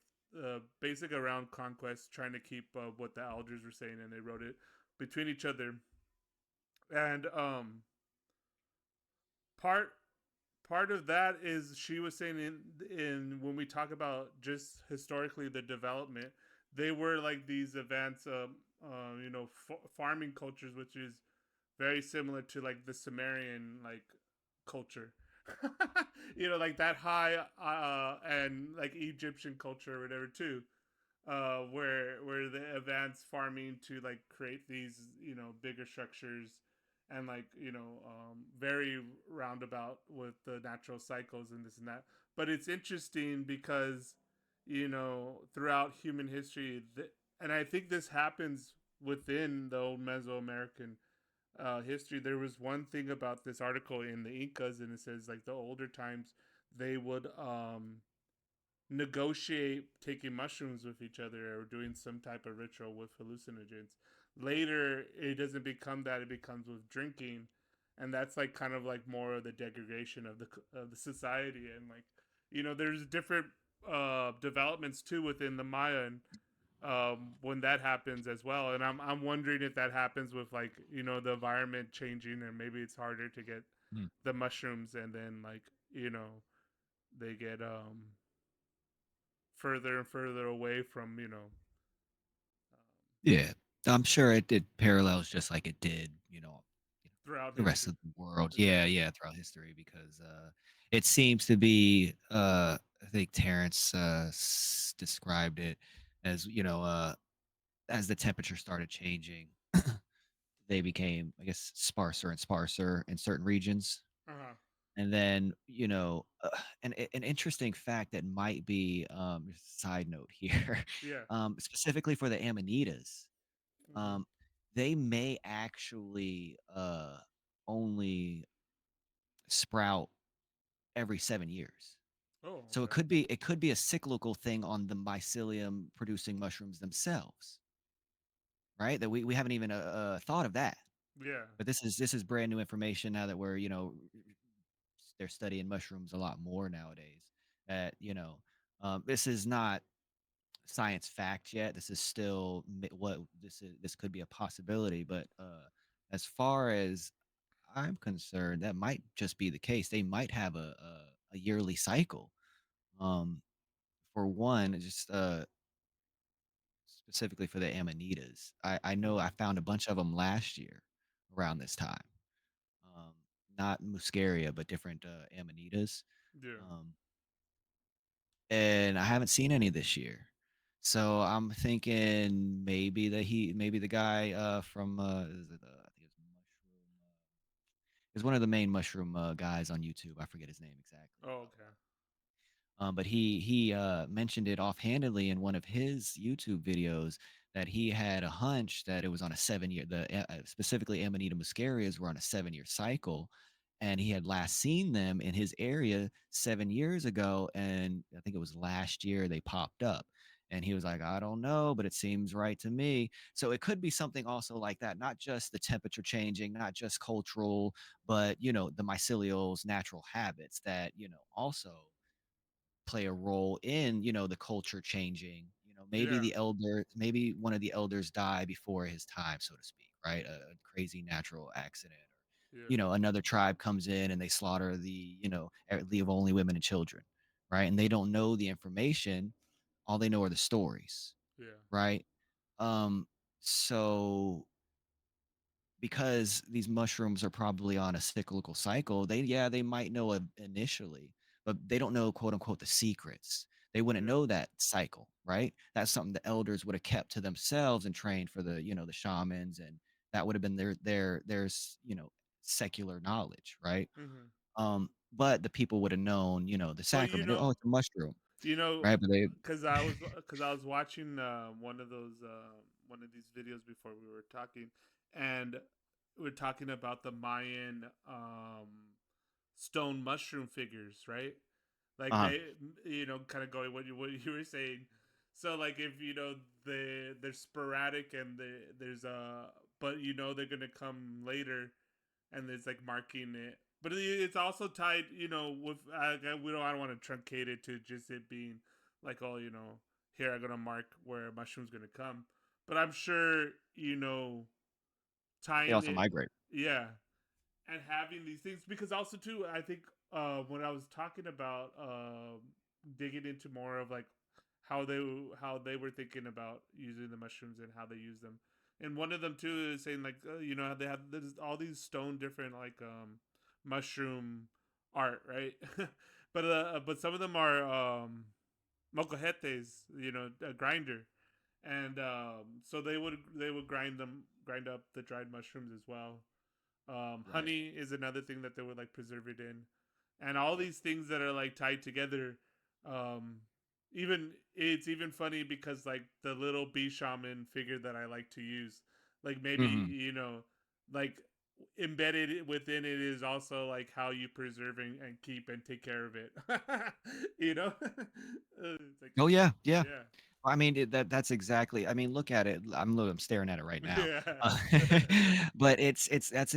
basic around conquest, trying to keep what the elders were saying, and they wrote it between each other. And part part of that is she was saying in when we talk about just historically the development, they were like these events, farming cultures, which is very similar to like the Sumerian like culture. Like that high and like Egyptian culture or whatever too, where they advance farming to like create these bigger structures, and like very roundabout with the natural cycles and this and that. But it's interesting because throughout human history, and I think this happens within the old Mesoamerican history. There was one thing about this article in the Incas, and it says like the older times they would negotiate taking mushrooms with each other or doing some type of ritual with hallucinogens. Later, it doesn't become that; it becomes with drinking, and that's like kind of like more of the degradation of the society. And like there's different developments too within the Mayan when that happens as well. And I'm wondering if that happens with like the environment changing, and maybe it's harder to get Mm. the mushrooms, and then like they get further and further away from Yeah, I'm sure it parallels just like it did, throughout the rest history. of the world. Yeah, Exactly. yeah, throughout history because it seems to be. I think Terrence described it as as the temperature started changing, they became, I guess, sparser and sparser in certain regions. Uh huh. And then, an interesting fact that might be just a side note here, Yeah. specifically for the Amanitas, Mm-hmm. um, they may actually only sprout every 7 years. Oh, So okay. it could be a cyclical thing on the mycelium producing mushrooms themselves, right? That we haven't even thought of that. Yeah. But this is brand new information now that we're they're studying mushrooms a lot more nowadays. That this is not science fact yet. This is still what this is. This could be a possibility, but as far as I'm concerned, that might just be the case. They might have a yearly cycle. Um, for one, just specifically for the amanitas. I know I Mm-hmm. found a bunch of them last year around this time. Um, Not muscaria, but different amanitas. Yeah. Um, and I haven't seen any this year. So I'm thinking maybe the guy from is it, I think it's mushroom. Is one of the main mushroom guys on YouTube. I forget his name exactly. Oh, okay. But he mentioned it offhandedly in one of his YouTube videos that he had a hunch that it was on a 7 year. Specifically Amanita muscarias were on a 7 year cycle, and he had last seen them in his area 7 years ago, and I think it was last year they popped up. And he was like, I don't know, but it seems right to me. So it could be something also like that, not just the temperature changing, not just cultural, but the mycelial's natural habits that also play a role in the culture changing. Maybe Yeah. maybe one of the elders die before his time, so to speak, right? A crazy natural accident, or Yeah. another tribe comes in and they slaughter leave only women and children, right? And they don't know the information. All they know are the stories, Yeah. right? So because these mushrooms are probably on a cyclical cycle, they might know initially, but they don't know quote unquote the secrets. They wouldn't Yeah. know that cycle, right? That's something the elders would have kept to themselves and trained for the shamans, and that would have been their secular knowledge, right? Mm-hmm. But the people would have known, the But sacrament. Oh, it's a mushroom, you know, right? But they because I was watching one of these videos before we were talking, and we're talking about the Mayan stone mushroom figures, right? Like uh they, kind of going what you were saying. So like if they're sporadic and there's but they're gonna come later, and it's like marking it. But it's also tied, with I don't want to truncate it to just it being like, oh, here I'm gonna mark where a mushroom's gonna come. But I'm sure they tying also it, migrate. yeah, and having these things because also too I think when I was talking about digging into more of like how they were thinking about using the mushrooms and how they use them, and one of them too is saying like how they have there's all these stone different like mushroom art, right? But some of them are mocojetes, a grinder, and so they would grind up the dried mushrooms as well. Right. Honey is another thing that they would like preserve it in, and all Yep. these things that are like tied together. Even it's even funny because like the little bee shaman figure that I like to use, like maybe Hmm. like embedded within it is also like how you preserve and keep and take care of it. It's like Oh yeah, yeah. yeah, I mean, that's exactly. I mean, look at it. I'm staring at it right now. yeah, Uh, but it's that's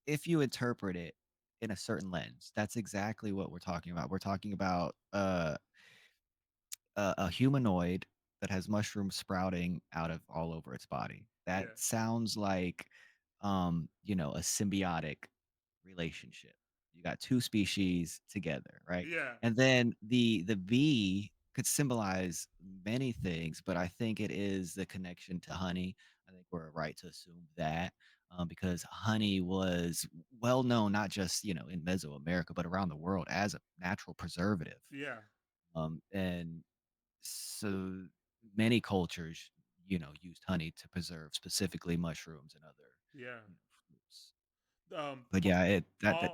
if you interpret it in a certain lens, that's exactly what we're talking about. We're talking about a humanoid that has mushrooms sprouting out of all over its body. That yeah, sounds like a symbiotic relationship. You got two species together, right? yeah, And then the bee could symbolize many things, but I think it is the connection to honey. I think we're right to assume that. Because honey was well known not just in Mesoamerica but around the world as a natural preservative. yeah, And so many cultures used honey to preserve specifically mushrooms and other yeah. fruits. Um, But Pa- yeah,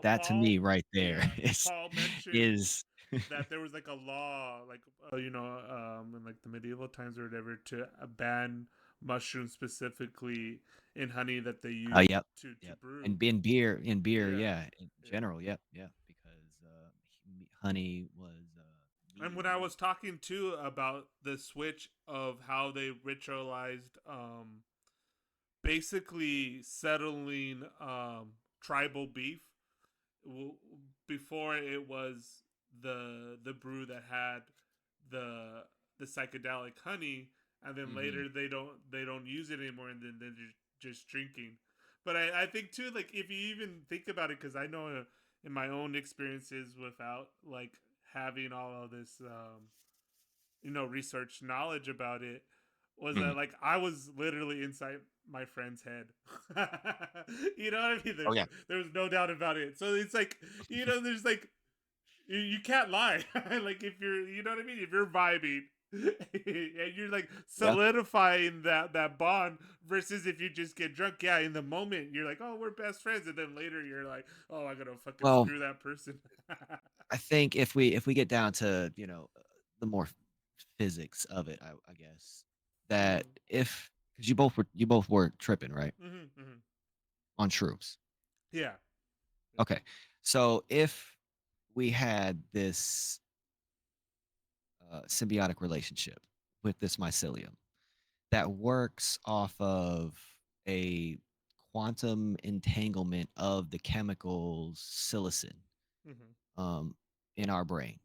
that to me Paul, right there yeah, is Paul mentioned is that there was like a law, like in like the medieval times or whatever, to ban mushrooms specifically in honey that they used yep, to yep. brew. And in beer, Yeah, yeah, in yeah. general, yep, yep, because honey was And mead, when I right? was talking too about the switch of how they ritualized, basically settling tribal beef, before it was the brew that had the the psychedelic honey, and then Mm-hmm. later they don't use it anymore, and then they're just drinking. But I think too, like if you even think about it, because I know in my own experiences without like having all of this research knowledge about it, was Mm-hmm. that like I was literally inside my friend's head. You know what I mean? Oh yeah. There was no doubt about it. So it's like, there's like you can't lie. Like if you're, you know what I mean, if you're vibing and you're like Yeah. solidifying that bond, versus if you just get drunk. Yeah, in the moment you're like, oh, we're best friends, and then later you're like, oh, I'm gonna fucking Well, screw that person. I think if we get down to the more physics of it, I guess that Mm-hmm. if because you both were tripping, right, Mm-hmm. Mm-hmm. on shrooms. Yeah. Okay, so if we had this symbiotic relationship with this mycelium that works off of a quantum entanglement of the chemicals psilocin Mm-hmm. um, in our brain,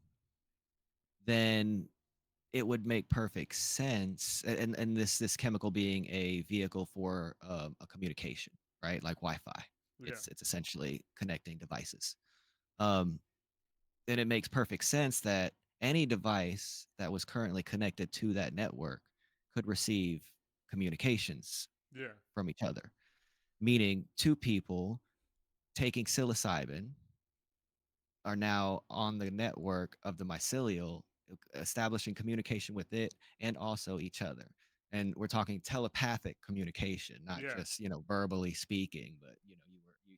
then it would make perfect sense. And this chemical being a vehicle for a communication, right? Like Wi-Fi. Yeah. It's essentially connecting devices. Um, then it makes perfect sense that any device that was currently connected to that network could receive communications Yeah. from each other, meaning two people taking psilocybin are now on the network of the mycelial, establishing communication with it and also each other. And we're talking telepathic communication, not Yeah. just verbally speaking, but you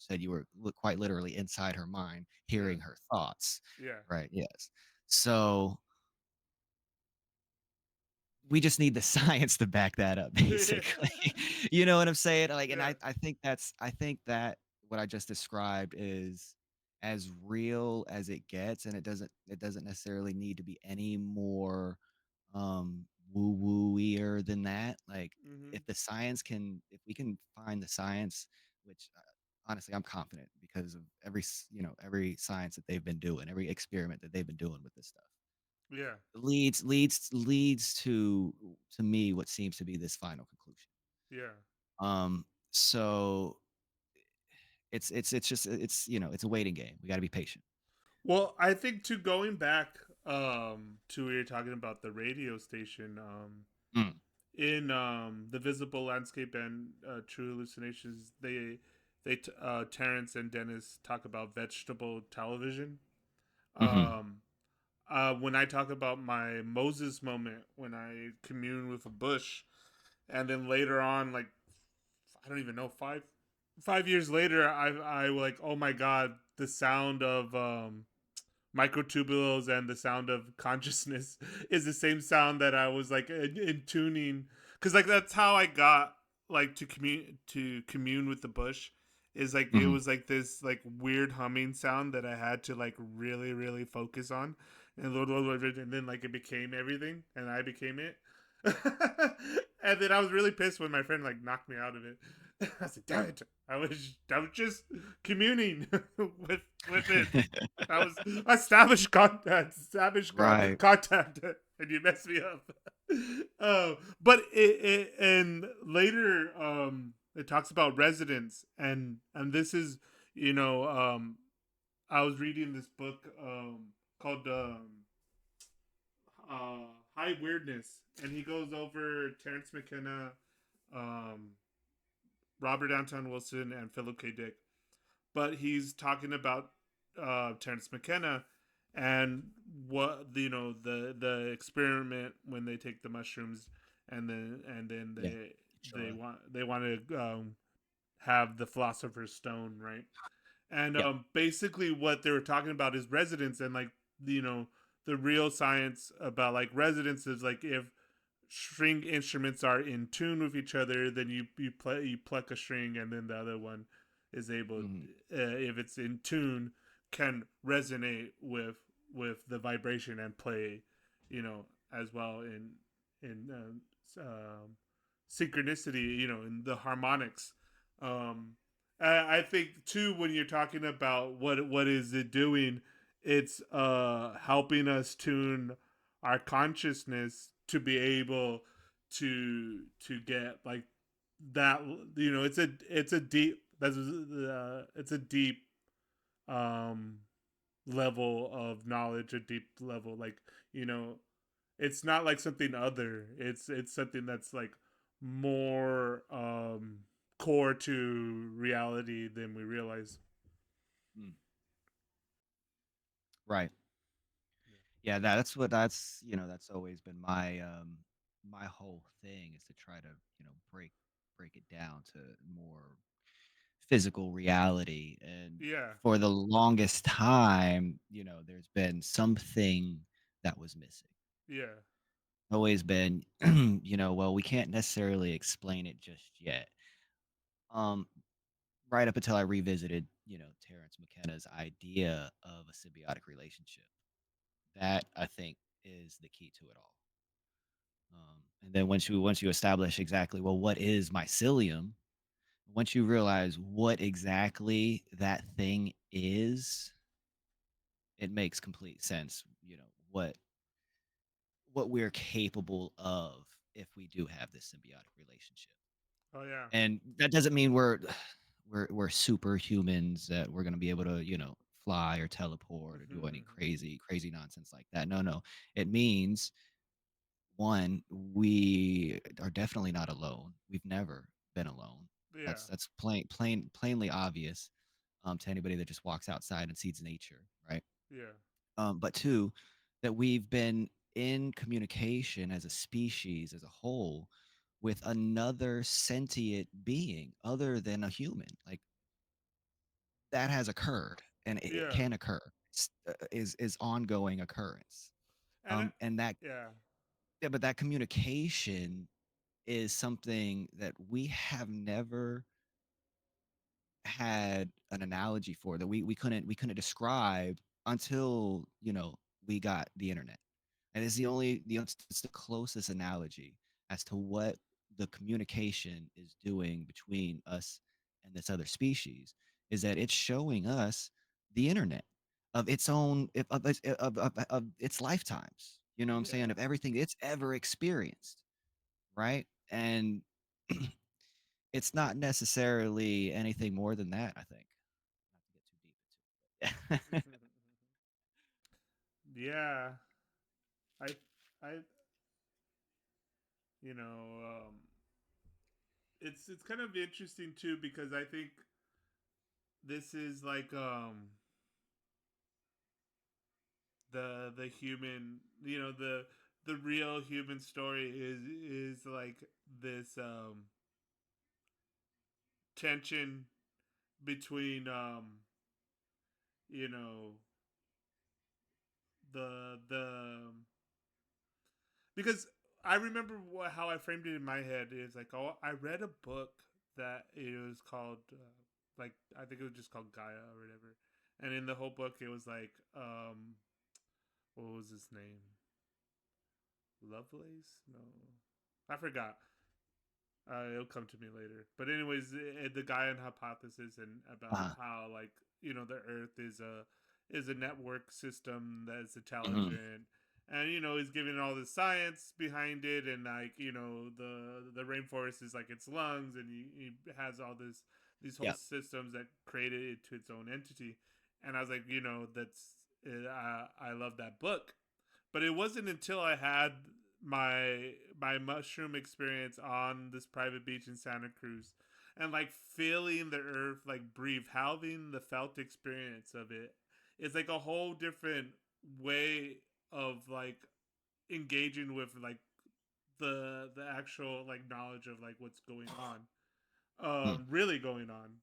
said you were quite literally inside her mind, Yeah. hearing her thoughts, Yeah. right? Yes. So we just need the science to back that up, Yeah. basically. You know what I'm saying? Like, and Yeah. I think that what I just described is as real as it gets, and it doesn't necessarily need to be any more woo woo-ier than that. Like, Mm-hmm. if we can find the science, which honestly I'm confident because of every science that they've been doing, every experiment that they've been doing with this stuff Yeah. leads to me what seems to be this final conclusion. Yeah. So it's just it's a waiting game. We got to be patient. Well, I think too, going back to we were talking about the radio station, Mm. in the Visible Landscape and True Hallucinations, Terrence and Dennis talk about vegetable television. Hmm. Um when I talk about my Moses moment when I commune with a bush, and then later on, like, I don't even know, 5 years later, I like, oh my god, the sound of microtubules and the sound of consciousness is the same sound that I was like in tuning, because like that's how I got like to commune with the bush, is like it Hmm. was like this like weird humming sound that I had to like really really focus on, and then like it became everything and I became it. And then I was really pissed when my friend like knocked me out of it. I was like, damn it, I was just communing with it. I was established contact, Right. contact, and you messed me up. But and later, it talks about residents, and this is, I was reading this book called High Weirdness, and he goes over Terrence McKenna, um, Robert Anton Wilson, and Philip K. Dick, but he's talking about Terrence McKenna and what, the experiment when they take the mushrooms, and then Yeah. they Sure. want to have the philosopher's stone, right? And Yeah. basically what they were talking about is resonance, and like, you know the real science about like resonance is like if string instruments are in tune with each other, then you pluck a string, and then the other one is able, Hmm. if it's in tune, can resonate with the vibration and play, as well in synchronicity, in the harmonics. um I think too when you're talking about what is it doing, it's helping us tune our consciousness to be able to get like that. It's a deep it's a deep um level of knowledge, a deep level, like, you know it's not like something other, it's something that's like more core to reality than we realize. Mm. Right. Yeah, that's what that's that's always been my whole thing is to try to, break it down to more physical reality. And Yeah, for the longest time, there's been something that was missing. yeah, Always been, well, we can't necessarily explain it just yet. Um, right up until I revisited, Terence McKenna's idea of a symbiotic relationship. That I think is the key to it all. And then once you establish exactly, well, what is mycelium? Once you realize what exactly that thing is, it makes complete sense. What we're capable of if we do have this symbiotic relationship. oh yeah. And that doesn't mean we're superhumans that we're gonna be able to, fly or teleport or do any crazy nonsense like that. No, no. It means one, we are definitely not alone. We've never been alone. Yeah, That's plainly obvious to anybody that just walks outside and sees nature, right? yeah, But two, that we've been in communication as a species, as a whole, with another sentient being other than a human. Like that has occurred, and it yeah, can occur. Is ongoing occurrence. and And that yeah, Yeah, but that communication is something that we have never had an analogy for, that we couldn't describe until we got the internet. And it's the only it's the closest analogy as to what the communication is doing between us and this other species, is that it's showing us the internet of its own, of its lifetimes, what I'm saying, yeah. of everything it's ever experienced, right? And it's not necessarily anything more than that, I think. Not to get too deep into it. Yeah, I I you know it's kind of interesting too, because I think this is like the human, the real human story is like this tension between you know the because I remember how I framed it in my head is like, oh, I read a book that it was called like, I think it was just called Gaia or whatever, and in the whole book it was like what was his name, Lovelace, no, I forgot. It'll come to me later. But anyways, the Gaian hypothesis, and about uh, how, like, the Earth is a network system that's mhm. intelligent, and he's giving all the science behind it, and like the rainforest is like its lungs, and he has all these whole Yep. systems that created it to its own entity. And I was like, that's I love that book, but it wasn't until I had my mushroom experience on this private beach in Santa Cruz, and like feeling the earth like breathe, having the felt experience of it. It's like a whole different way of like engaging with like the actual like knowledge of like what's going on, Mm. really going on.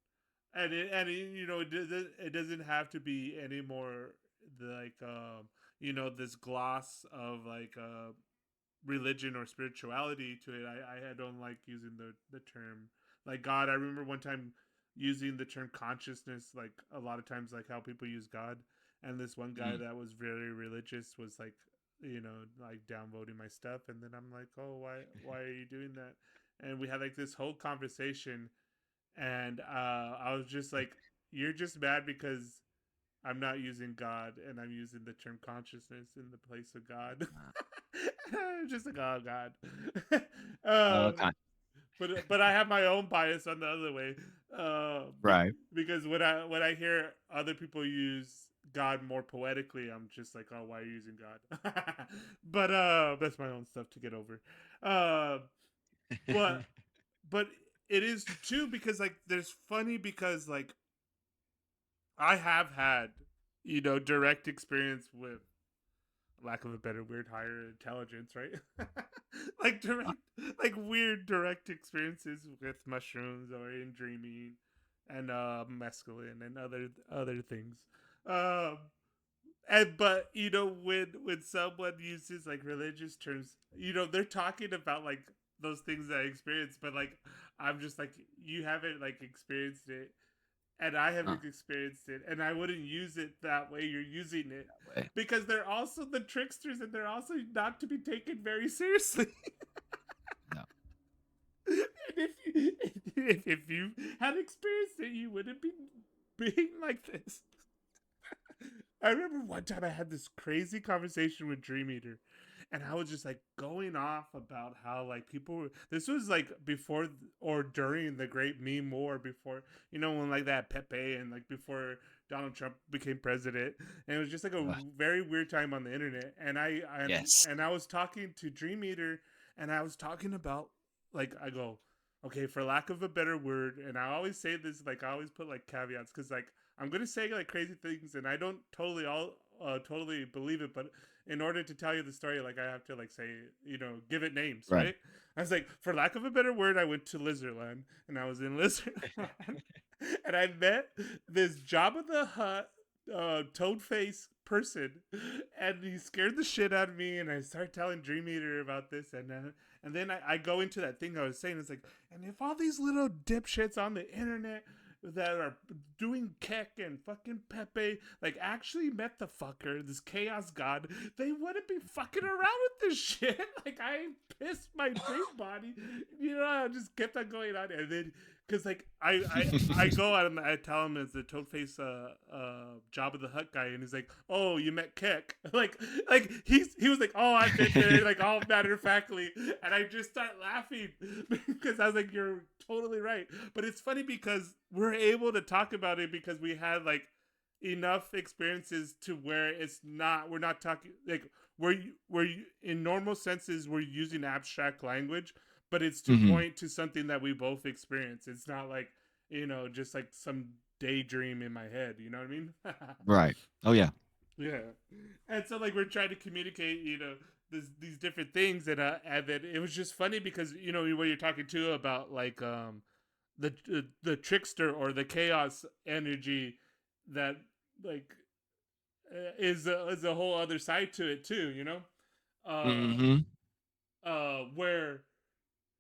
And it doesn't have to be any more like this gloss of like religion or spirituality to it. I don't like using the term like God. I remember one time using the term consciousness, like a lot of times, like how people use God. And this one guy Mm. that was very religious was like, like downvoting my stuff. And then I'm like, oh, why are you doing that? And we had like this whole conversation, and I was just like, "You're just mad because I'm not using God and I'm using the term consciousness in the place of God." Uh, Just like, oh God. okay. But I have my own bias on the other way, Right. because when I hear other people use God more poetically, I'm just like, oh, why are you using God? But that's my own stuff to get over. Uh, but but it is too, because like there's funny, because like I have had, direct experience with, lack of a better word, higher intelligence, right? Like Uh, direct, like weird direct experiences with mushrooms or in dreaming, and mescaline and other things. Um, and but when someone uses like religious terms, they're talking about like those things that I experienced, but like I'm just like, you haven't like experienced it, and I uh, haven't experienced it, and I wouldn't use it that way you're using it, that way. because they're also the tricksters, and they're also not to be taken very seriously. No. And if you had experienced it, you wouldn't be being like this. I remember one time I had this crazy conversation with Dream Eater, and I was just like going off about how like people were. This was like before or during the Great Meme War, before, when like that Pepe, and like before Donald Trump became president, and it was just like a Uh, very weird time on the internet. And yes. I was talking to Dream Eater, and I was talking about, like, I go, okay, for lack of a better word, and I always say this, like I always put like caveats, because like I'm gonna say like crazy things, and I don't totally believe it, but in order to tell you the story, like I have to like say, give it names, Right. right? I was like, for lack of a better word, I went to Lizardland, and I was in Lizardland, and I met this Jabba the Hutt toad face person, and he scared the shit out of me, and I started telling Dream Eater about this, and then I go into that thing I was saying. It's like, and if all these little dipshits on the internet that are doing Keck and fucking Pepe like actually met the fucker, this chaos god, they wouldn't be fucking around with this shit. Like, I pissed my dream body. I just kept on going on, and then because like I go out and I tell him it's the toad face Jabba the Hutt guy, and he's like, oh, you met Keck. like he was like, oh, I've been there, like all matter of factly, and I just start laughing because I was like, you're totally right. But it's funny because we're able to talk about it because we had like enough experiences to where we're not talking like we're in normal senses we're using abstract language, but it's to Hmm. point to something that we both experience. It's not like, just like some daydream in my head, you know what I mean? Right. Oh yeah. Yeah. And so like we're trying to communicate, these different things, and then it was just funny because, when you're talking to about like the trickster or the chaos energy, that like is a whole other side to it too, uh Hmm. where,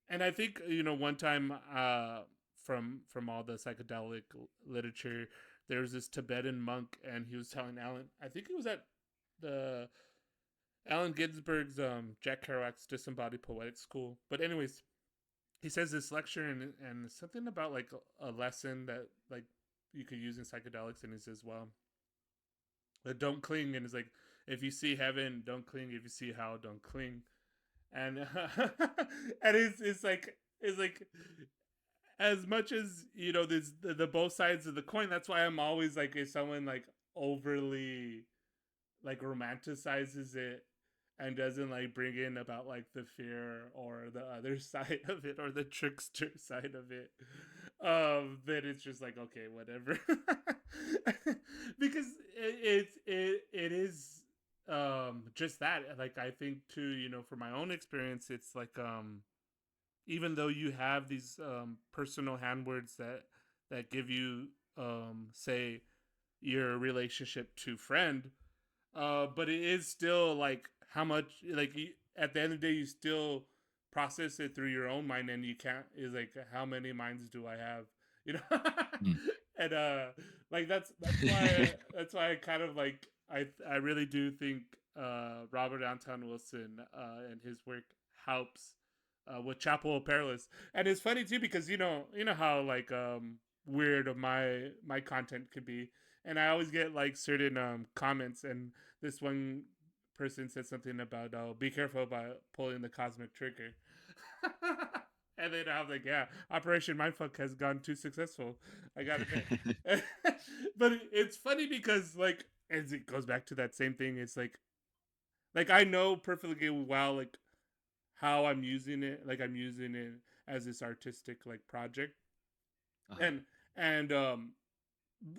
and I think, one time, from all the psychedelic literature, there was this Tibetan monk, and he was telling Alan, I think it was at the Allen Ginsberg's Jack Kerouac's Disembodied Poetic School. But anyways, he says this lecture, and something about like a lesson that like you could use in psychedelics, and he says, well, don't cling, and it's like, if you see heaven, don't cling. If you see hell, don't cling. And and it's like as much as, there's the both sides of the coin. That's why I'm always like, if someone like overly like romanticizes it and doesn't like bring in about like the fear or the other side of it, or the trickster side of it, then it's just like, okay, whatever. Because it is just that, like, I think too, from my own experience, it's like, even though you have these personal handwords that give you, say, your relationship to friend, but it is still like how much, like, at the end of the day, you still process it through your own mind, and you can't, is like, how many minds do I have, you know? Mm. And like that's why I kind of like, I really do think Robert Anton Wilson and his work helps with Chapel Perilous. And it's funny too because you know how like weird of my content could be, and I always get like certain comments, and this one person said something about be careful about pulling the cosmic trigger. And then I was like, yeah, Operation Mindfuck has gone too successful. I gotta admit. But it's funny because like as it goes back to that same thing, it's like I know perfectly well like how I'm using it. Like I'm using it as this artistic like project, Uh-huh. and and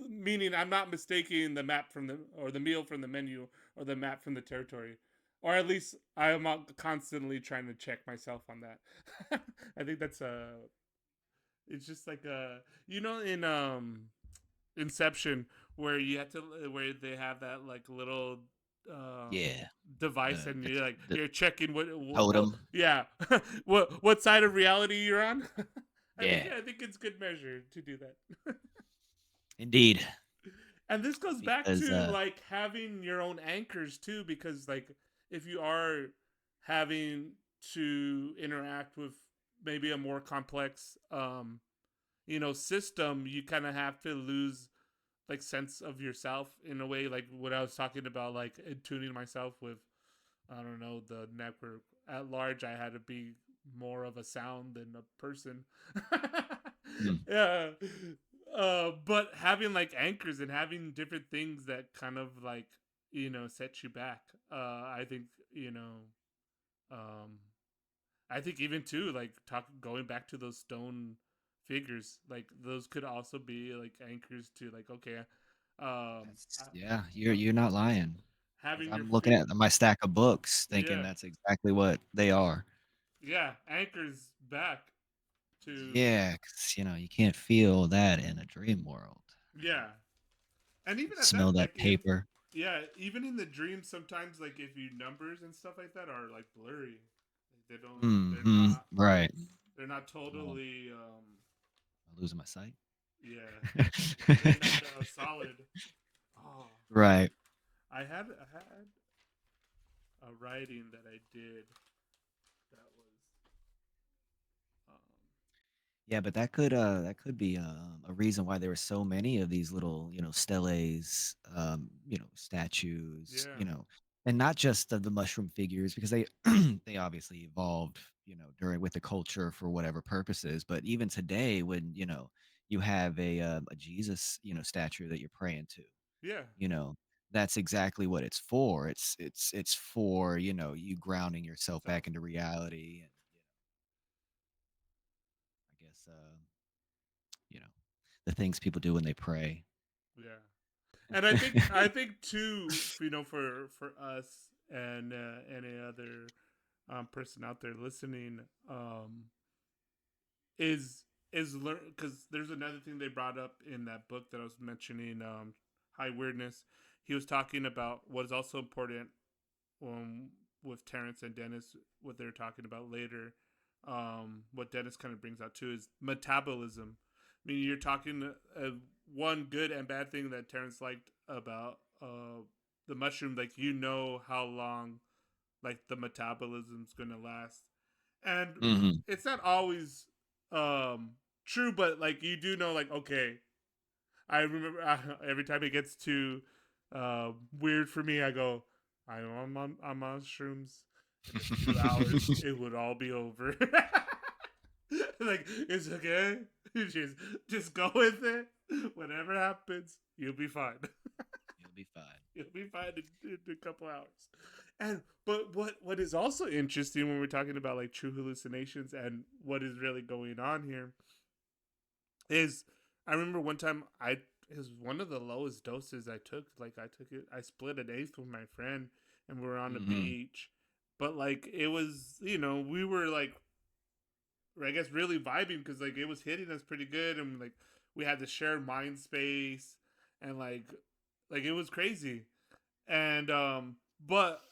meaning I'm not mistaking the map from the or the meal from the menu or the map from the territory, or at least I am constantly trying to check myself on that. I think that's it's just like in Inception where you have to where they have that like little um Yeah. device, The and the you're like the you're checking totem. yeah what side of reality you're on. Yeah. I think it's good measure to do that. Indeed. And this goes back Because to like having your own anchors too, because like if you are having to interact with maybe a more complex system, you kind of have to lose like sense of yourself in a way, like what I was talking about, like tuning myself with I don't know the network at large. I had to be more of a sound than a person. mm, Yeah. But having like anchors and having different things that kind of like set you back. I think Um, I think even too like going back to those stone figures, like those could also be like anchors to like okay, that's yeah, you're not lying. Because having your I'm looking feet. at my stack of books thinking Yeah, that's exactly what they are. yeah, anchors back to Yeah, 'cause, you can't feel that in a dream world. yeah. And You even at that, smell that like in paper. yeah, even in the dreams, sometimes like if you numbers and stuff like that are like blurry, like they don't, Mhm. Right. they're not Oh, totally, I'm losing my sight. yeah, they're not solid. Oh, Right. I had a writing that I did that was, um, Yeah, but that could be a reason why there were so many of these little, steles, statues, yeah, and not just the mushroom figures because they they obviously evolved, during with the culture for whatever purposes. But even today, when you have a Jesus, statue that you're praying to, yeah, you know, that's exactly what it's for. It's for you grounding yourself so back into reality, and I guess you know, the things people do when they pray. yeah. And I think too, for us and any other person out there listening, is is learn because there's another thing they brought up in that book that I was mentioning, high weirdness. He was talking about what is also important um, with Terrence and Dennis, what they're talking about later. What Dennis kind of brings out too is metabolism. I mean, you're talking one good and bad thing that Terrence liked about the mushroom, like how long like the metabolism's gonna last, and Mhm. it's not always um true, but like you do know, like okay, I remember every time it gets too weird for me, I go, I'm on mushrooms, and in 2 hours it would all be over. Like it's okay, just go with it. Whatever happens, you'll be fine. You'll be fine. You'll be fine in a couple hours. And but what is also interesting when we're talking about like true hallucinations and what is really going on here is I remember one time it was one of the lowest doses I took. Like I took it, I split an eighth with my friend, and we were on the Mhm. beach. But like it was, we were like, I guess, really vibing because like it was hitting us pretty good, and like we had the shared mind space, and like it was crazy. And but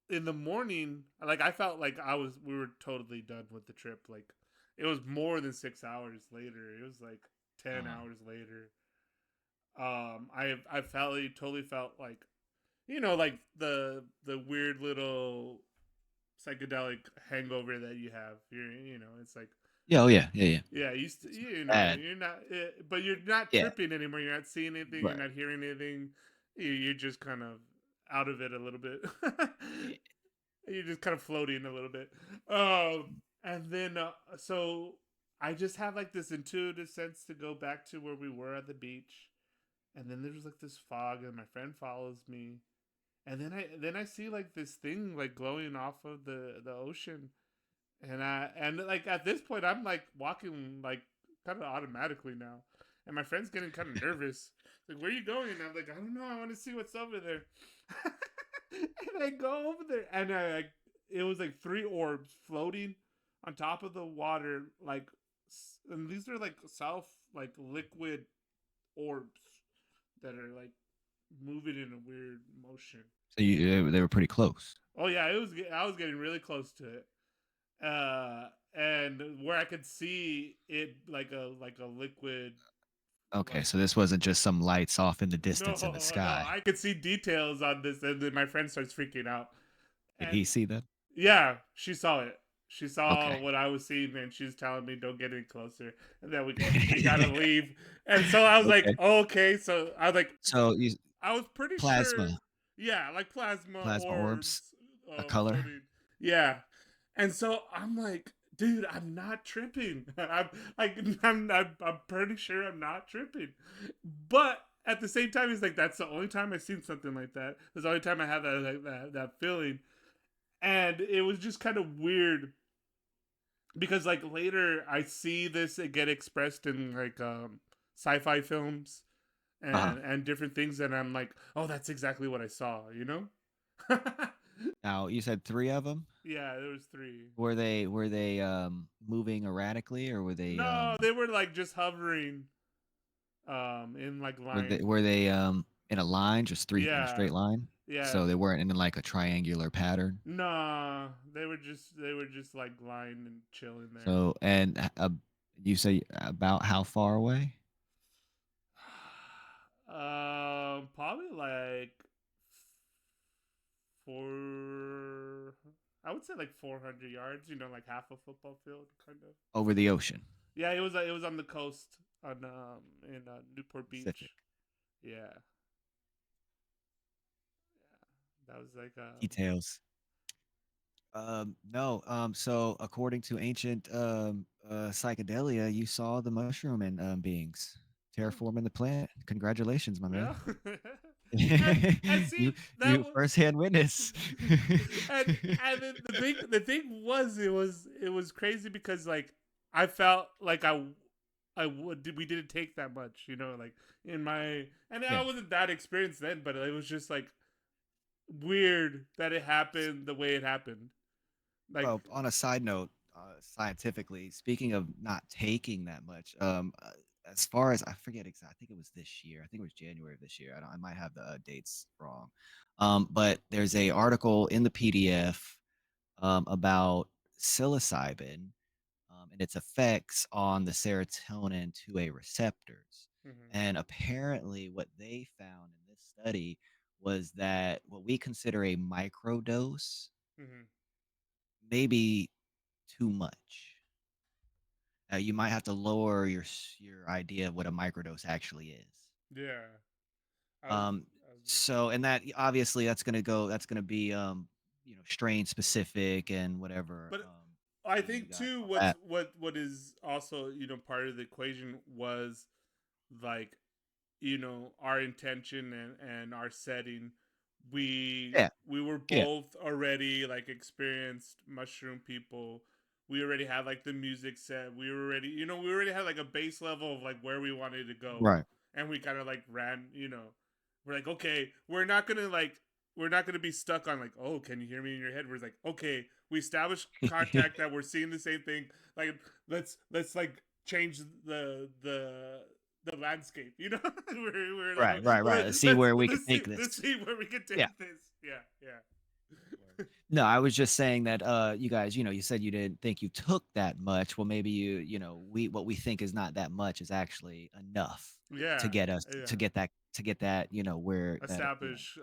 in the morning, like I felt like we were totally done with the trip. Like it was more than 6 hours later. It was like 10 hours later. I totally felt like like the weird little psychedelic hangover that you have. It's like, Yeah, oh yeah, yeah, yeah. yeah, It's bad. you're not, but you're not Yeah, tripping anymore. You're not seeing anything. You're right. not hearing anything. You're just kind of out of it a little bit. Yeah. You're just kind of floating a little bit. And then, so I just have like this intuitive sense to go back to where we were at the beach. And then there's like this fog, and my friend follows me. And then I see like this thing like glowing off of the ocean, and like at this point I'm like walking like kind of automatically now, and my friend's getting kind of nervous. Like, where are you going? And I'm like, I don't know. I want to see what's over there. And I go over there, and it was like three orbs floating on top of the water, like, and these are like self like liquid orbs that are like moving in a weird motion. So they were pretty close. Oh yeah, it was. I was getting really close to it, and where I could see it like a liquid, Okay, like, so this wasn't just some lights off in the no, distance in the no, sky. I could see details on this, and then my friend starts freaking out. Did And he see that? yeah, she saw it. She saw Okay. what I was seeing, and she's telling me, "Don't get any closer," and then we gotta leave. And so I was like, Okay. oh, "Okay." So I was like, So you I was pretty sure, plasma, yeah, like plasma plasma orbs, orbs, a color. floating, yeah. And so I'm like, dude, I'm not tripping. I'm like, I'm pretty sure I'm not tripping. But at the same time, it's like that's the only time I've seen something like that. That's the only time I have that feeling, and it was just kind of weird because like later I see this get expressed in like sci-fi films Uh-huh. and different things, and I'm like, oh, that's exactly what I saw, you know? Now you said three of them. Yeah, there was three. Were they moving erratically, or No, they were like just hovering in like line. were they in a line, just three in a Yeah. straight line? Yeah. So they weren't in like a triangular pattern. Nah, they were just like lying and chilling there. So and you say about how far away? Probably like four. I would say like 400 yards. Like half a football field, kind of. Over the ocean, Yeah, it was on the coast on in Newport Pacific. Beach. Yeah, that was like Details. No. So according to ancient psychedelia, you saw the mushroom and beings oh, terraforming the planet. Congratulations, my man. yeah. and see you that you was firsthand witness. and and then the thing was it was crazy because like I felt like I would we didn't take that much, like in my and I Yeah. wasn't that experienced then, but it was just like weird that it happened the way it happened. Like, Well, on a side note, scientifically speaking of not taking that much, as far as I forget exactly, I think it was this year. I think it was January of this year. I might have the dates wrong. But there's a article in the PDF about psilocybin and its effects on the serotonin 2A receptors. mhm, And apparently, what they found in this study was that what we consider a microdose mhm, may be too much. You might have to lower your idea of what a microdose actually is. yeah, I was Um, I was so and that obviously that's gonna be strain specific and whatever. but I You think got too all what's that. what is also part of the equation was like our intention and our setting. we Yeah, we were yeah, both already like experienced mushroom people. We already had like the music set. We already had like a base level of like where we wanted to go, right. and we kind of like ran. We're like, okay, we're not gonna be stuck on like, oh, can you hear me in your head? We're like, okay, we established contact that we're seeing the same thing. Like, let's like change the landscape. We're like, Right, right, right. Let's see let's where we can let's see take this. let's see where we can Yeah. take this. Yeah, yeah. No, I was just saying that you guys, you said you didn't think you took that much. Well, maybe we what we think is not that much is actually enough to Yeah, get us yeah. to get that, where that, Establish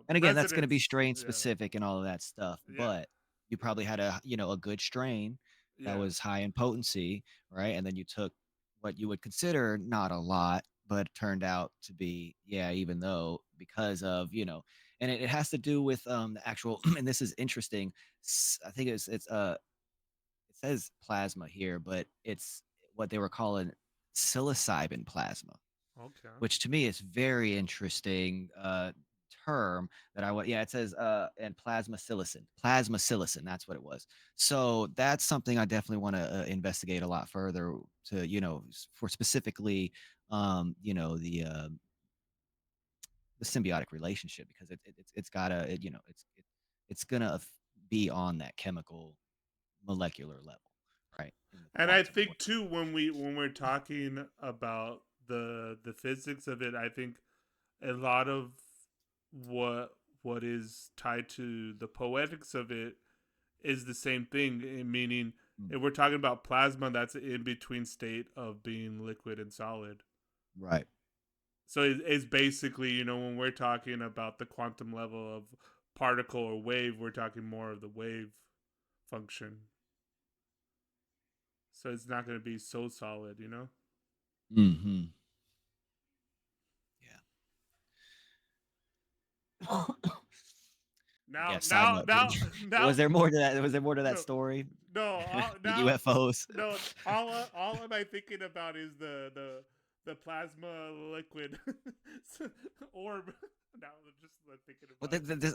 and again, that's going to be residents. strain Yeah, specific and all of that stuff. yeah, But, you probably had a a good strain that Yeah. was high in potency, right? And then you took what you would consider not a lot, but it turned out to be, yeah, even though because of and it has to do with the actual and this is interesting. I think it says plasma here, but it's what they were calling psilocybin plasma, Okay. which to me is very interesting term that I want. Yeah, it says and plasma psilocin. That's what it was. So that's something I definitely want to investigate a lot further to for specifically the symbiotic relationship because it's gotta it's gonna be on that chemical molecular level, right, in the And I quantum think world. too when we're talking about the physics of it, I think a lot of what is tied to the poetics of it is the same thing, meaning Mm, if we're talking about plasma, that's an in between state of being liquid and solid. right. So it's basically, when we're talking about the quantum level of particle or wave, we're talking more of the wave function. So it's not going to be so solid. Hmm. Yeah. I Now, guess side now, note, now, was now, there more to that? Was there more to that no, story? no, The now, UFOs. no. All am I thinking about is the plasma liquid orb. Now I'm just thinking Well,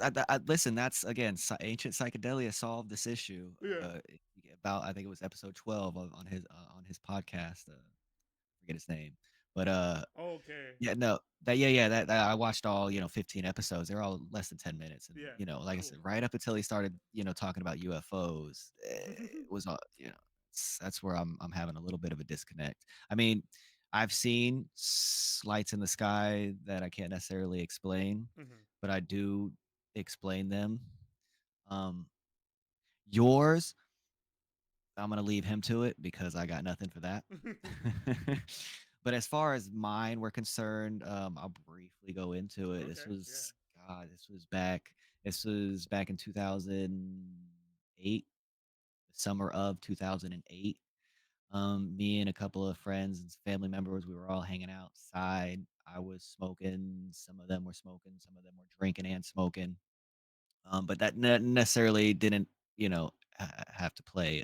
about it. listen, that's again, ancient psychedelia solved this issue Yeah. about I think it was episode 12 on his podcast. Forget his name, but Okay. yeah, no, that I watched all 15 episodes. They're all less than 10 minutes, and Yeah. like I Cool. said, right up until he started talking about UFOs, it was all that's where I'm having a little bit of a disconnect. I mean, I've seen lights in the sky that I can't necessarily explain, but I do explain them. Um, yours, I'm gonna leave him to it because I got nothing for that. But as far as mine were concerned, I'll briefly go into it. Okay. Yeah. This was back in 2008, the summer of 2008. Me and a couple of friends and family members, we were all hanging outside. I was smoking. Some of them were smoking. Some of them were drinking and smoking. But that necessarily didn't, have to play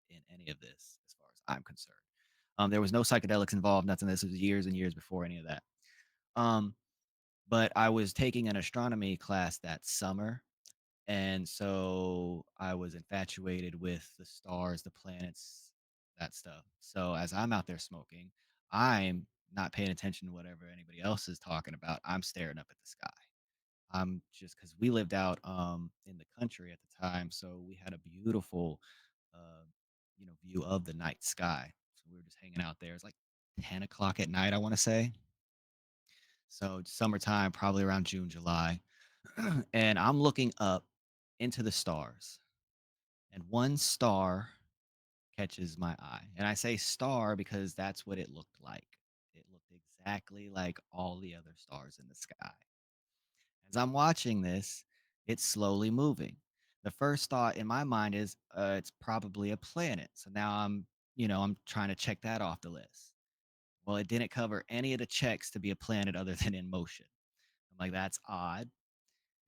in any of this, as far as I'm concerned. There was no psychedelics involved, nothing. This was years and years before any of that. Um, but I was taking an astronomy class that summer, and so I was infatuated with the stars, the planets, that stuff. So as I'm out there smoking, I'm not paying attention to whatever anybody else is talking about. I'm staring up at the sky. I'm just because we lived out in the country at the time, so we had a beautiful uh view of the night sky. So we were just hanging out there. It's like 10 o'clock at night, I want to say. So summertime, probably around June, July. And I'm looking up into the stars, and one star catches my eye. And I say star because that's what it looked like. It looked exactly like all the other stars in the sky. As I'm watching this, it's slowly moving. The first thought in my mind is it's probably a planet. So now I'm trying to check that off the list. Well, it didn't cover any of the checks to be a planet other than in motion. I'm like, that's odd.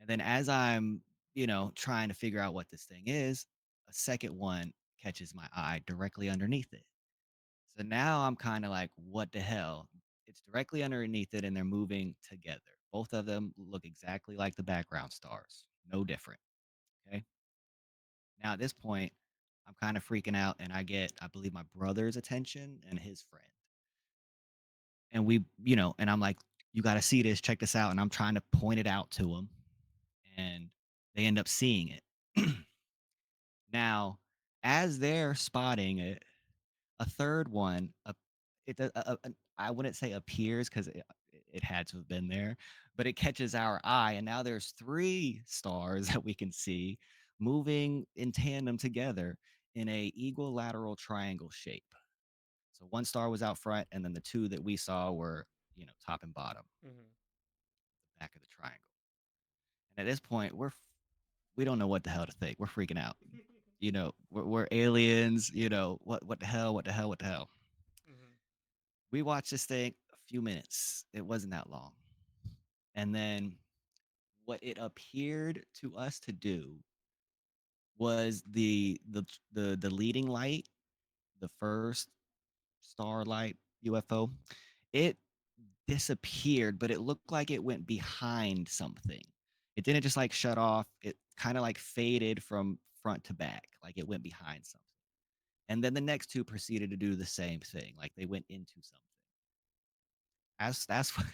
And then as I'm, trying to figure out what this thing is, a second one catches my eye directly underneath it. So now I'm kind of like, what the hell? It's directly underneath it and they're moving together. Both of them look exactly like the background stars, no different. Okay. Now at this point, I'm kind of freaking out and I get, I believe, my brother's attention and his friend. And and I'm like, you got to see this, check this out. And I'm trying to point it out to them and they end up seeing it. Now, as they're spotting it, a third one, I wouldn't say appears because it had to have been there, but it catches our eye, and now there's three stars that we can see moving in tandem together in a equilateral triangle shape. So one star was out front, and then the two that we saw were, top and bottom, Hmm. the back of the triangle. And at this point, we don't know what the hell to think. We're freaking out. We're aliens. What the hell? What the hell? What the hell? Mhm. We watched this thing a few minutes. It wasn't that long. And then what it appeared to us to do was the leading light, the first starlight UFO, it disappeared, but it looked like it went behind something. It didn't just like shut off. It kind of like faded from front to back, like it went behind something. And then the next two proceeded to do the same thing, like they went into something. That's what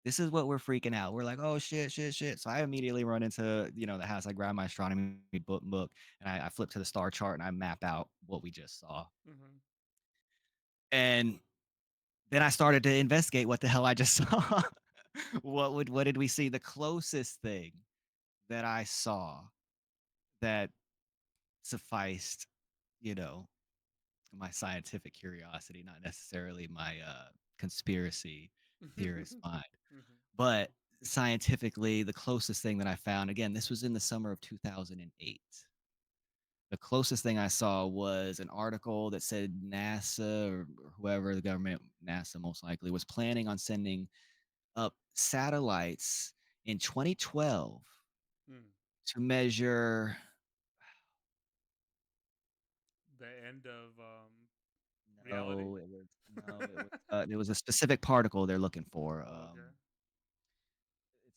this is what we're freaking out. We're like, oh shit, shit, shit. So I immediately run into the house. I grab my astronomy book and I flip to the star chart and I map out what we just saw. Mhm. And then I started to investigate what the hell I just saw. What did we see? The closest thing that I saw that sufficed, you know, my scientific curiosity, not necessarily my conspiracy theorist mind. Mhm. But scientifically, the closest thing that I found, again, this was in the summer of 2008. The closest thing I saw was an article that said NASA or whoever the government, NASA most likely, was planning on sending up satellites in 2012 Mm. to measure. The end of reality. No, it was it was a specific particle they're looking for.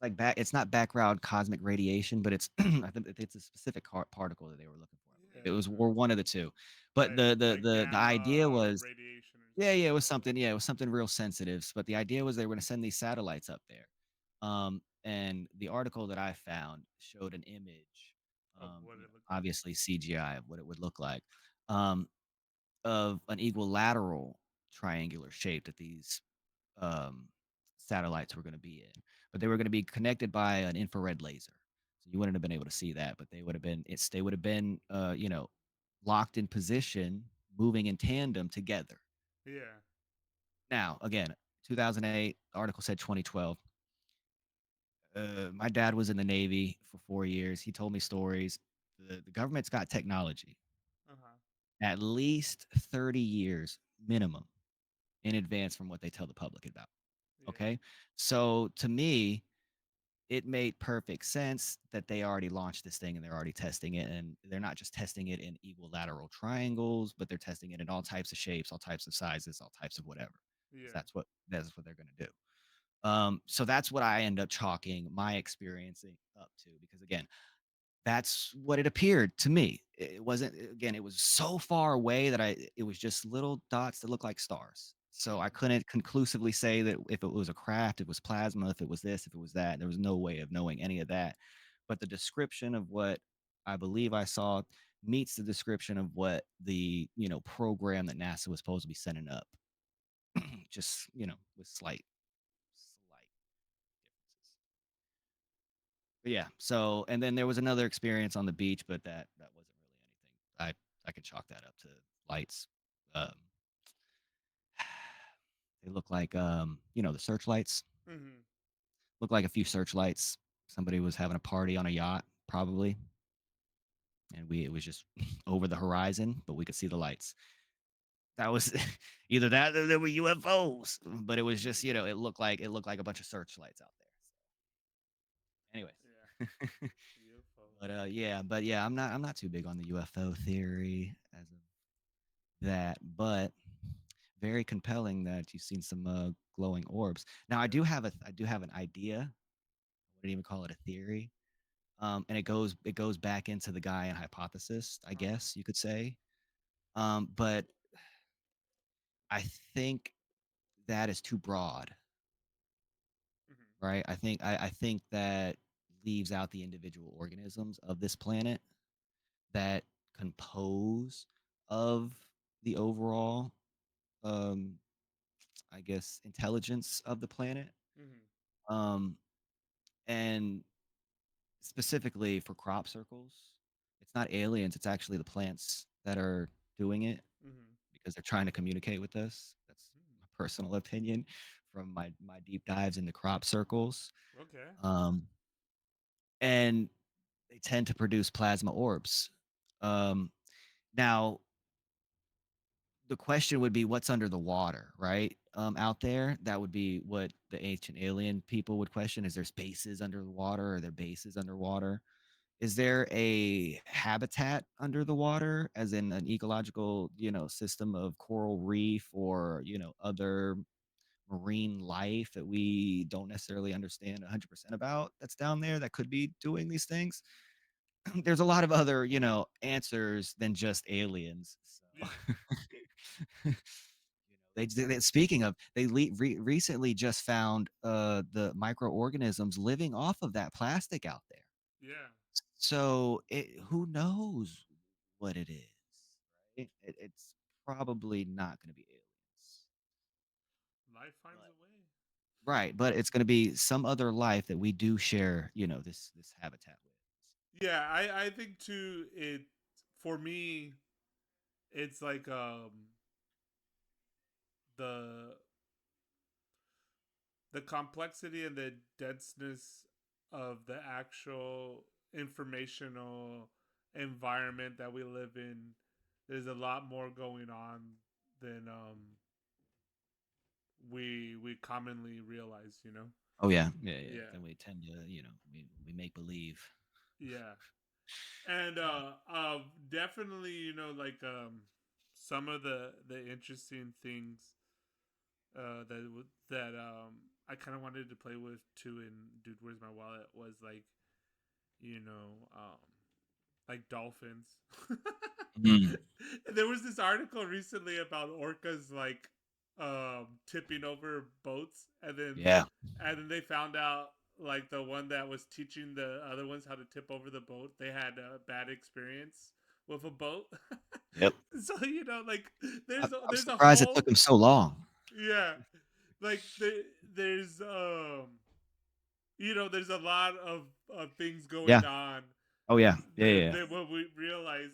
Okay. It's not background cosmic radiation, but it's I think it's a specific particle that they were looking for. I believe it was Yeah. or one of the two. But Like the idea gamma was radiation or yeah, something yeah, it like was that. something. Yeah, it was something real sensitive. But the idea was they were going to send these satellites up there. And the article that I found showed an image, Of what it looked like. obviously CGI of what it would look like, um, of an equilateral triangular shape that these um, satellites were going to be in, but they were going to be connected by an infrared laser. So you wouldn't have been able to see that, but they would have been locked in position, moving in tandem together. Yeah. Now, again, 2008 article said 2012. My dad was in the Navy for 4 years. He told me stories. The government's got technology Uh huh. at least 30 years minimum in advance from what they tell the public about. Yeah. Okay. So to me, it made perfect sense that they already launched this thing and they're already testing it. And they're not just testing it in equilateral triangles, but they're testing it in all types of shapes, all types of sizes, all types of whatever. Because Yeah. that's what they're gonna do. So that's what I end up chalking my experiencing up to because again, that's what it appeared to me. It wasn't again, it was so far away that it was just little dots that look like stars. So I Mhm. couldn't conclusively say that if it was a craft, it was plasma, if it was this, if it was that. There was no way of knowing any of that. But the description of what I believe I saw meets the description of what the, program that NASA was supposed to be sending up. Just, with slight differences. But yeah. So, and then there was another experience on the beach, but that wasn't really anything. I could chalk that up to lights. Um, they look like the searchlights. Mhm. Look like a few searchlights. Somebody was having a party on a yacht, probably, and it was just over the horizon, but we could see the lights. That was either that or there were UFOs, but it was just it looked like a bunch of searchlights out there. So, Yeah. anyways. UFOs. But yeah, I'm not too big on the UFO theory as of that, but very compelling that you've seen some glowing orbs. Now Yeah. I do have an idea. I wouldn't even call it a theory. And it goes back into the Gaian hypothesis, I Uh huh. guess you could say. But I think that is too broad, Mhm. right? I think that leaves out the individual organisms of this planet that compose of the overall um I guess intelligence of the planet. Mhm. um and specifically for crop circles, it's not aliens, it's actually the plants that are doing it Mhm. because they're trying to communicate with us. That's Mhm. my personal opinion from my deep dives into crop circles. Okay. um and they tend to produce plasma orbs. Um, Now, the question would be what's under the water, right? Out there, that would be what the ancient alien people would question: is there spaces under the water? Are there bases underwater? Is there a habitat under the water, as in an ecological, system of coral reef or, other marine life that we don't necessarily understand 100% about that's down there that could be doing these things? There's a lot of other, answers than just aliens. So, Yeah. speaking of, they recently just found the microorganisms living off of that plastic out there. Yeah. So who knows what it is? Right? It's probably not going to be aliens, Life finds but a way. right, but it's going to be some other life that we do share, this habitat with. Yeah, I think too. It for me, it's like the the complexity and the denseness of the actual informational environment that we live in. There's a lot more going on than we commonly realize. You know. Oh yeah, yeah, yeah. Yeah. Then we tend to, we make believe. Yeah. And definitely, like some of the interesting things that I kind of wanted to play with too in Dude Where's My Wallet was like, you know, like dolphins. Mm, There was this article recently about orcas like tipping over boats, yeah. and then they found out like the one that was teaching the other ones how to tip over the boat, they had a bad experience with a boat. Yep. So like I'm there's a surprised it took whole, him so long. yeah, like there's there's a lot of things going Yeah. on Oh yeah. Yeah. Yeah. than Yeah. what we realize.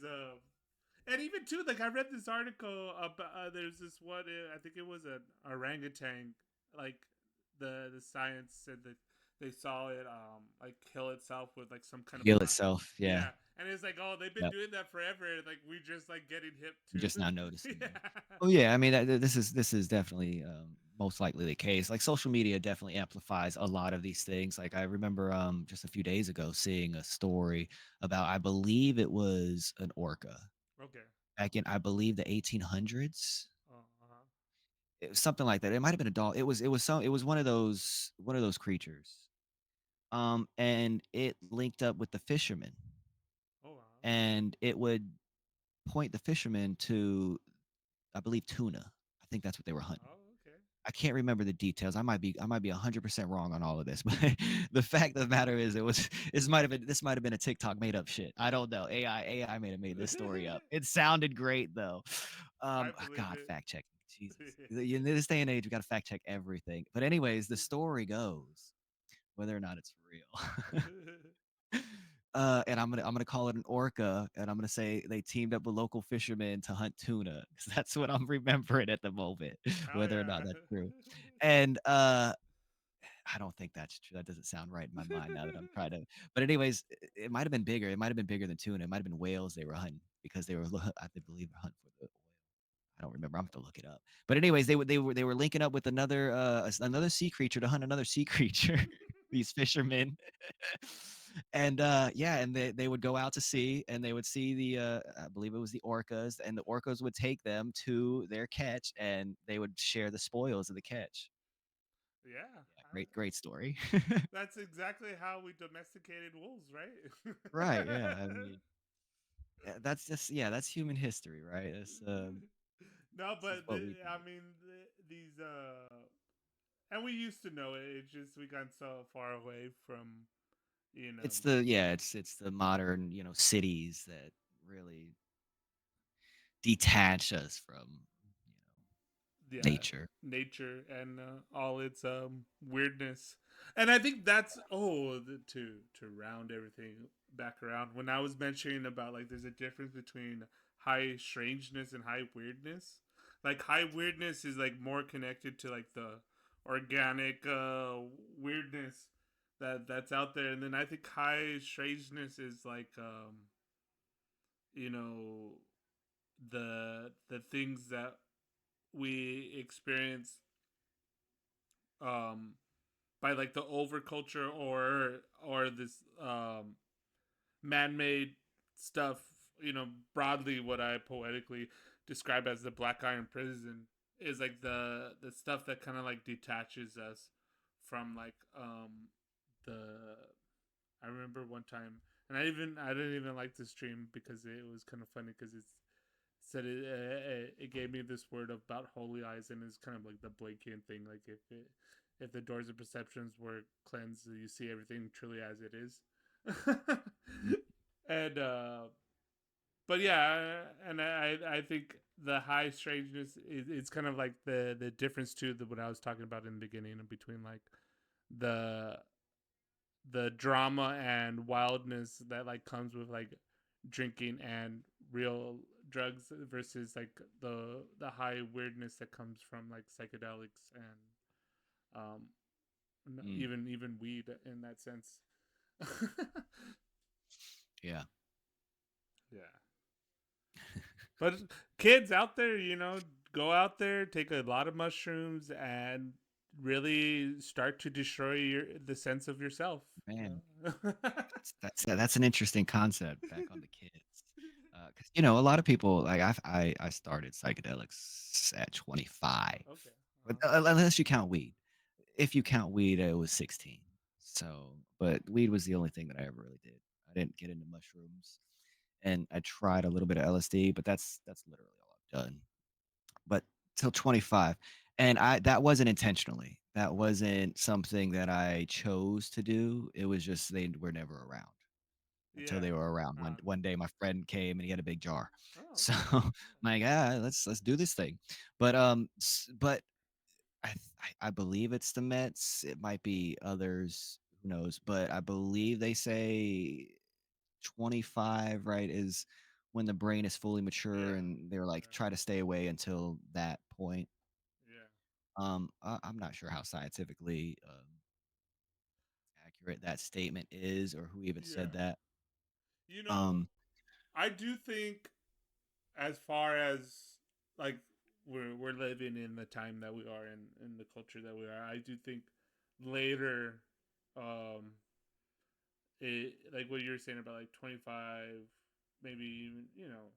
And even too, like I read this article about there's this one. I think it was an orangutan. Like the science said that they saw it like kill itself with like some kind of Heal itself. Yeah. yeah, and it's like, oh, they've been Yep. doing that forever. Like we just like getting hip We're just to not noticing. Yeah. yeah. Oh yeah. I mean, this is definitely most likely the case. Like social media definitely amplifies a lot of these things. Like I remember just a few days ago seeing a story about, I believe it was an orca Okay. back in, I believe, the 1800s. Oh, uh-huh. It was something like that. It might have been a doll. It was one of those creatures. And it linked up with the fishermen, Oh, wow. and it would point the fishermen to, I believe, tuna. I think that's what they were hunting. Oh, okay. I can't remember the details. I might be 100% wrong on all of this, but the fact of the matter is, this might have been a TikTok made up shit. I don't know. AI may have made this story up. It sounded great though. I believe God, it. fact check. Jesus, in this day and age, we got to fact check everything. But anyways, the story goes, whether or not it's real. And I'm gonna call it an orca, and I'm gonna say they teamed up with local fishermen to hunt tuna, because that's what I'm remembering at the moment, Hell whether or yeah. not that's true. And I don't think that's true. That doesn't sound right in my mind now that I'm trying to. But anyways, it might have been bigger. It might have been bigger than tuna. It might have been whales they were hunting, because they were, I believe, hunting for the oil. I don't remember. I'm gonna have to look it up. But anyways, they were linking up with another sea creature to hunt another sea creature. These fishermen, and yeah, and they would go out to sea, and they would see the, I believe it was the orcas, and the orcas would take them to their catch, and they would share the spoils of the catch. Yeah. Yeah, great story. That's exactly how we domesticated wolves, right? Right? Yeah. I mean, that's just, yeah, that's human history, right? No, This is but what we do. I mean, these and we used to know it. It's just we got so far away from, you know, It's the modern, cities that really detach us from, yeah, nature. nature and all its weirdness. And I think that's to round everything back around. When I was mentioning about like there's a difference between high strangeness and high weirdness. Like high weirdness is like more connected to like the organic weirdness, that's out there. And then I think high strangeness is like you know, the things that we experience um by like the overculture or this man-made stuff, you know, broadly what I poetically describe as the black iron prison is like the stuff that kind of like detaches us from like the I remember one time, and I didn't even like this stream because it was kind of funny because it's said it gave me this word about holy eyes, and it's kind of like the blanket thing. Like if the doors of perceptions were cleansed, you see everything truly as it is. And but yeah, and I think the high strangeness is it's kind of like the difference too that what I was talking about in the beginning between like the the drama and wildness that like comes with like drinking and real drugs versus like the high weirdness that comes from like psychedelics and um Mm, even weed in that sense. yeah. Yeah. But kids out there, you know, go out there, take a lot of mushrooms and really start to destroy the sense of yourself. Man, Uh, that's an interesting concept back on the kids. Because you know, a lot of people like I started psychedelics at 25, okay. but Uh-huh. unless you count weed. If you count weed, it was 16. So, but weed was the only thing that I ever really did. I didn't get into mushrooms, and I tried a little bit of LSD, but that's literally all I've done. But till 25, and I that wasn't intentionally. That wasn't something that I chose to do. It was just they were never around until Yeah. they were around. Uh, One day my friend came and he had a big jar. oh, So okay. I'm like, ah, let's do this thing. But but I believe it's the Mets. It might be others. Who knows? But I believe they say 25, right, is when the brain is fully mature, Yeah. and they're like Yeah. try to stay away until that point. Yeah. I'm not sure how scientifically accurate that statement is, or who even Yeah. said that. You know, Um, I do think as far as like we're living in the time that we are in the culture that we are, I do think later um like what you were saying about like 25 maybe even, you know,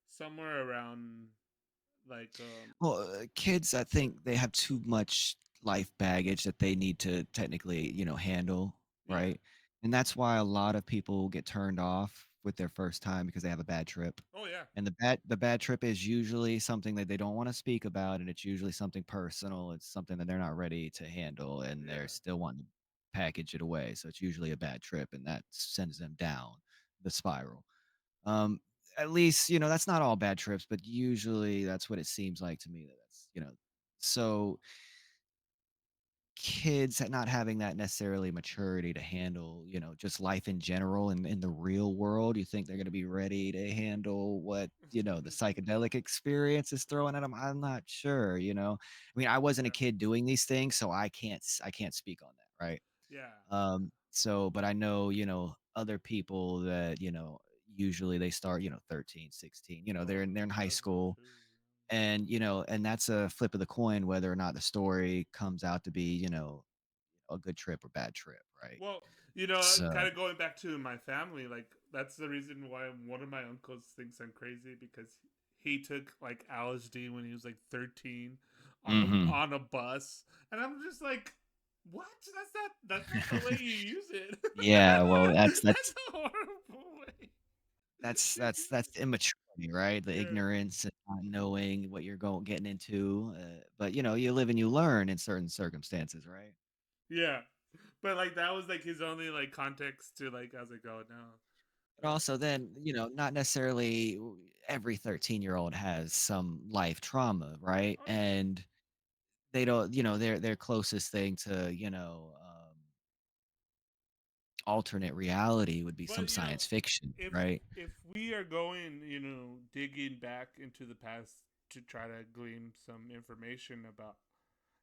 somewhere around like Well, kids, I think they have too much life baggage that they need to technically, handle, yeah. right? And that's why a lot of people get turned off with their first time because they have a bad trip. Oh yeah. And the bad trip is usually something that they don't want to speak about, and it's usually something personal. It's something that they're not ready to handle, and they're Yeah. still wanting to package it away. So it's usually a bad trip, and that sends them down the spiral. Um, at least, that's not all bad trips, but usually that's what it seems like to me that so kids not having that necessarily maturity to handle, just life in general and in the real world, you think they're going to be ready to handle what, the psychedelic experience is throwing at them? I'm not sure, I mean, I wasn't a Yeah. kid doing these things, so I can't speak on that, right? Yeah. So, but I know, other people that, usually they start, 13, 16, they're Oh, in high that's very school, true. and that's a flip of the coin whether or not the story comes out to be, a good trip or bad trip, right? Well, you know, So, kind of going back to my family, like that's the reason why one of my uncles thinks I'm crazy because he took like LSD when he was like 13 mhm. on a bus, and I'm just like, what? That's not the way you use it. Yeah, well, that's That's that's a horrible way. that's that's that's immaturity, right? The Yeah, ignorance and not knowing what you're getting into. But you live and you learn in certain circumstances, right? yeah, but like that was like his only like context to like I was like, oh no, But also then, not necessarily every 13-year-old has some life trauma, right? oh yeah. And they don't, their closest thing to, alternate reality would be some But you know, science fiction, if right? if we are going, you know, digging back into the past to try to glean some information about,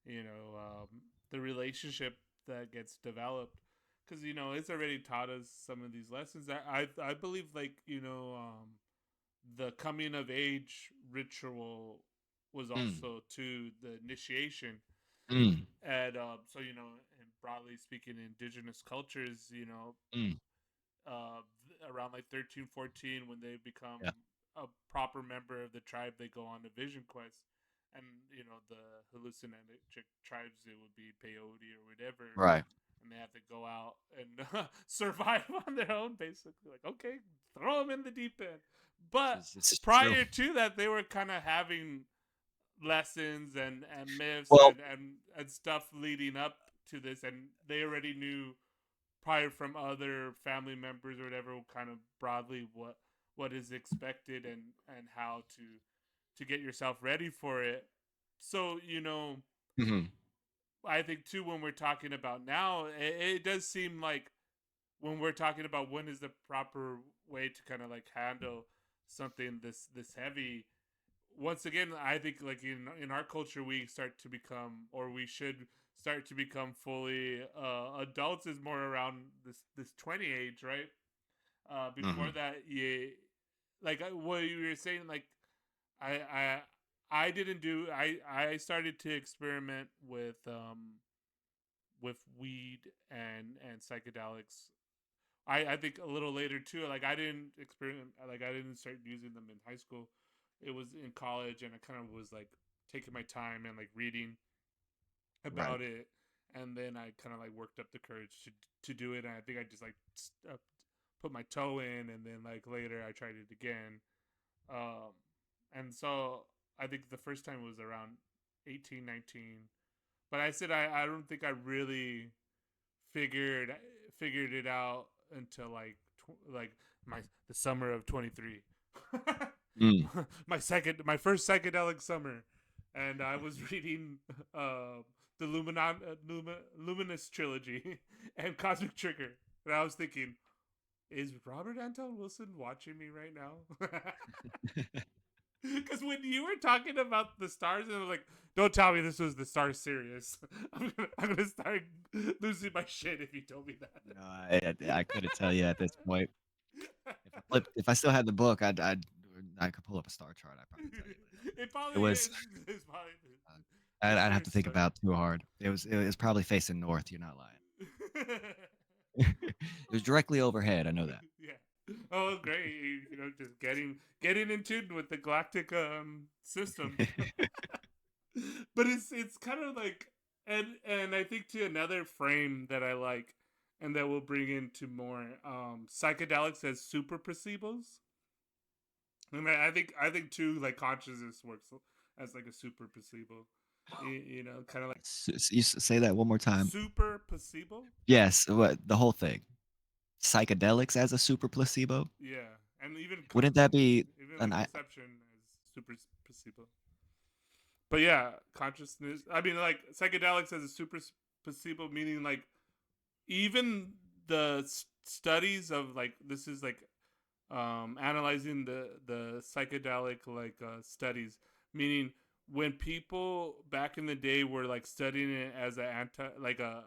you know, the relationship that gets developed, because it's already taught us some of these lessons. I believe, like, the coming of age ritual was Mm, also to the initiation. mm, And so, and broadly speaking, indigenous cultures, mm. around like 13, 14, when they become Yeah. a proper member of the tribe, they go on a vision quest. And, the hallucinogenic tribes, it would be peyote or whatever. Right. And they have to go out and survive on their own, basically. Like, okay, throw them in the deep end. But This is true. prior to that, they were kind of having lessons and myths Well, and stuff leading up to this, and they already knew prior from other family members or whatever, kind of broadly what is expected and how to get yourself ready for it. So, mhm. I think too, when we're talking about now, it does seem like when we're talking about when is the proper way to kind of like handle something this heavy. Once again, I think like in our culture, we start to become, or we should start to become fully adults, is more around this 20 age, right? Before Mhm. that, you like what you were saying, like I I I didn't do I started to experiment with weed and psychedelics. I think a little later too. Like I didn't experiment, like I didn't start using them in high school. It was in college, and I kind of was like taking my time and like reading Right. about it, and then I kind of like worked up the courage to do it. And I think I just like put my toe in, and then like later I tried it again. Um, and so I think the first time was around 18, 19. But I said I don't think I really figured figured it out until like like my the summer of 23. Mm. My first psychedelic summer, and I was reading the Luminous trilogy and Cosmic Trigger, and I was thinking, is Robert Anton Wilson watching me right now? Because when you were talking about the stars, and I was like, "Don't tell me this was the Star series." I'm gonna start losing my shit if you told me No, I couldn't tell you at this point. If I still had the book, I could pull up a star chart. I'd probably tell you, It but it probably was. is. It's probably Uh, the I'd have to series think star. about it too hard. It was probably facing north. You're not lying. It was directly overhead. I know that. Yeah. Oh, great! Just getting in tune with the galactic system. But it's kind of like, and I think to another frame that I like, and that we'll bring into more psychedelics as super placebos. And I think too, like consciousness works as like a super placebo. Kind of like Say that one more time. super placebo. Yes, what the whole thing. Psychedelics as a super placebo? Yeah, and Wouldn't that be even an like I deception as super placebo. But yeah, consciousness. I mean, like psychedelics as a super placebo, meaning like even the studies of like this is like analyzing the psychedelic like studies, meaning when people back in the day were like studying it as a anti like a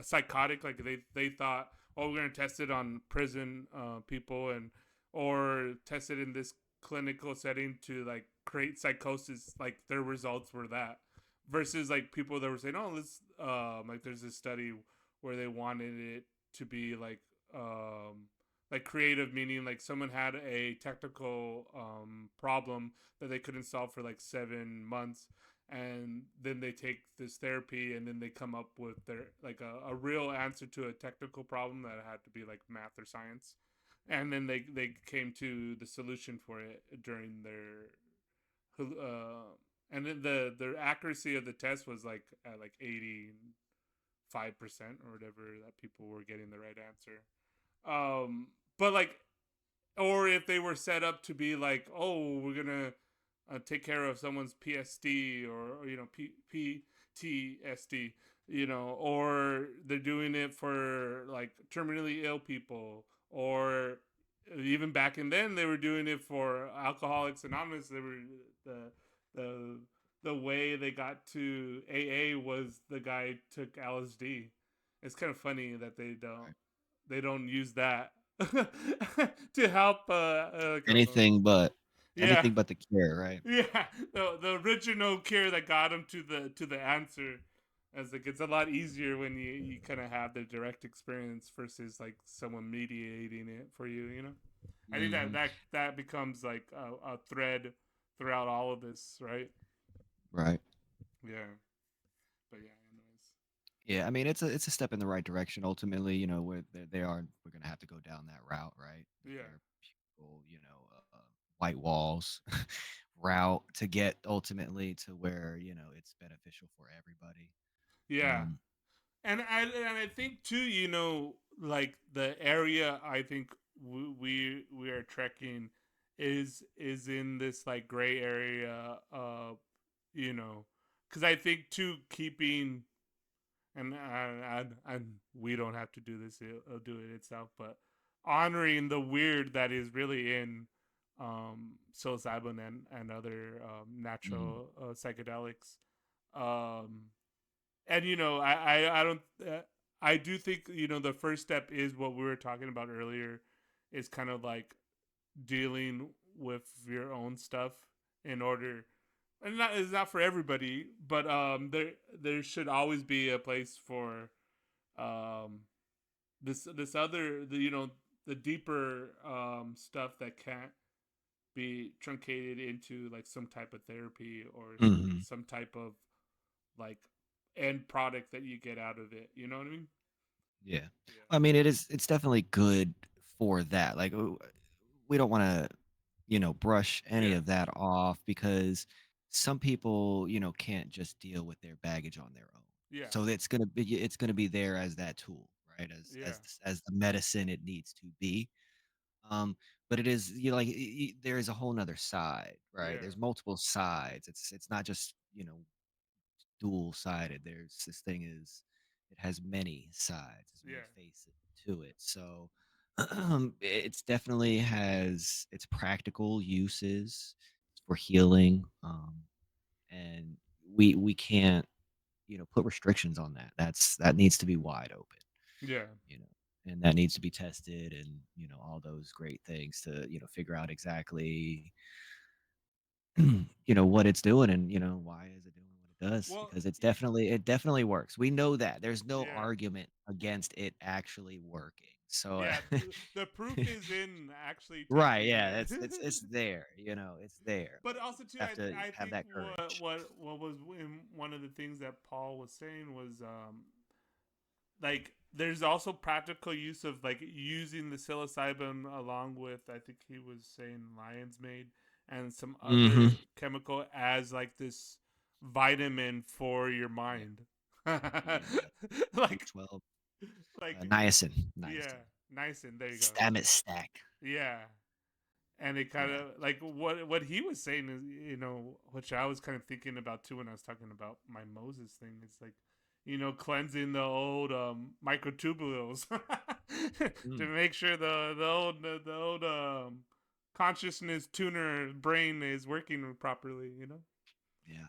psychotic, like they thought, oh, we're gonna test it on prison people, and or test it in this clinical setting to like create psychosis. Like their results were that, versus like people that were saying, oh, let's like there's this study where they wanted it to be like creative, meaning like someone had a technical problem that they couldn't solve for like 7 months, and then they take this therapy, and then they come up with their like a real answer to a technical problem that had to be like math or science, and then they came to the solution for it during their and then the accuracy of the test was like at like 85% or whatever, that people were getting the right answer. But like, or if they were set up to be like, oh, we're gonna take care of someone's PSD, or PTSD, or they're doing it for like terminally ill people, or even back in then they were doing it for Alcoholics Anonymous. They were the the the way they got to AA was the guy took LSD. It's kind of funny that Right. they don't use that to help. Yeah, Anything but the cure, right? yeah. The original cure that got him to the answer. As like it's a lot easier when you kind of have the direct experience versus like someone mediating it for you. You know, I think Hmm. that becomes like a thread throughout all of this, right? Right. Yeah, but yeah, anyways. Yeah, I mean it's a step in the right direction. Ultimately, where they are, we're gonna have to go down that route, right? The Yeah, therapeutic, white walls route to get ultimately to where it's beneficial for everybody. yeah, Um, and I think too, like the area I think we are trekking is in this like gray area, you know, because I think too keeping and we don't have to do this; it'll do it itself, but honoring the weird that is really in psilocybin and other mhm. natural psychedelics. Um, and I don't I do think the first step is what we were talking about earlier, is kind of like dealing with your own stuff in order, and not it's not for everybody, but there should always be a place for um this other the deeper stuff that can't be truncated into like some type of therapy or Mhm. some type of like end product that you get out of it. You know what I mean? Yeah. Yeah. I mean, it's definitely good for that. Like, we don't want to, brush any Yeah. of that off because some people, can't just deal with their baggage on their own. Yeah. So it's gonna be there as that tool, right? As Yeah. as the medicine it needs to be. Um, but it is, like there is a whole nother side, right? Yeah. There's multiple sides. It's not just dual sided. There's this thing is it has many sides, there's many Yeah. faces to it. So it's definitely has its practical uses for healing. And we can't, put restrictions on that. That needs to be wide open, Yeah. you know, and that needs to be tested and, all those great things to, figure out exactly what it's doing and why is it doing what it does Well, because it definitely works. We know that there's no yeah. argument against it actually working. So Yeah. The proof is in actually right, testing yeah, it. it's there, it's there, But but you also just too, have to I have think that courage. what was in one of the things that Paul was saying was like there's also practical use of like using the psilocybin along with, I think he was saying, lion's mane and some Mhm. other chemical as like this vitamin for your Yeah, mind. yeah, like B12, like niacin, yeah, niacin, niacin, there you go. stammet stack. Yeah, and it kind Yeah. of like what he was saying is, which I was kind of thinking about too when I was talking about my Moses thing. It's like, cleansing the old microtubules to Mm, make sure the old consciousness tuner brain is working properly. yeah.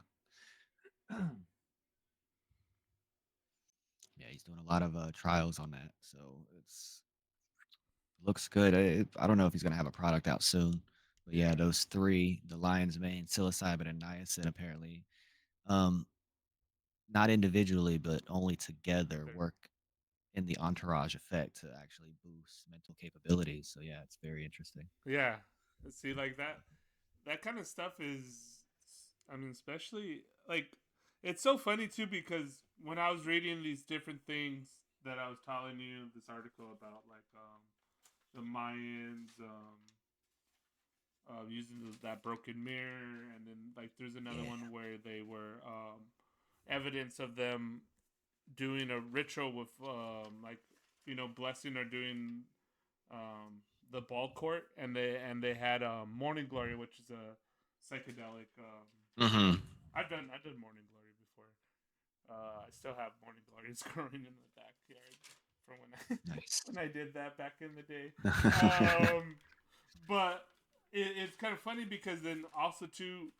Yeah, he's doing a lot of trials on that, so it's looks good. I don't know if he's gonna have a product out soon, but yeah, Yeah, those three, the lion's mane, psilocybin, and niacin, apparently, um, not individually, but only together, together. work in the entourage effect to actually boost mental capabilities. So yeah, it's very interesting. Yeah, see, like that kind of stuff is, I mean, especially like it's so funny too because when I was reading these different things that I was telling you this article about, like the Mayans using that broken mirror, and then like there's another Yeah. one where they were evidence of them doing a ritual with like blessing or doing the ball court, and they had morning glory, which is a psychedelic. Hmm. I've done morning glory before. I still have morning glories growing in the backyard from when I Nice. when I did that back in the day. But it's kind of funny because then also too,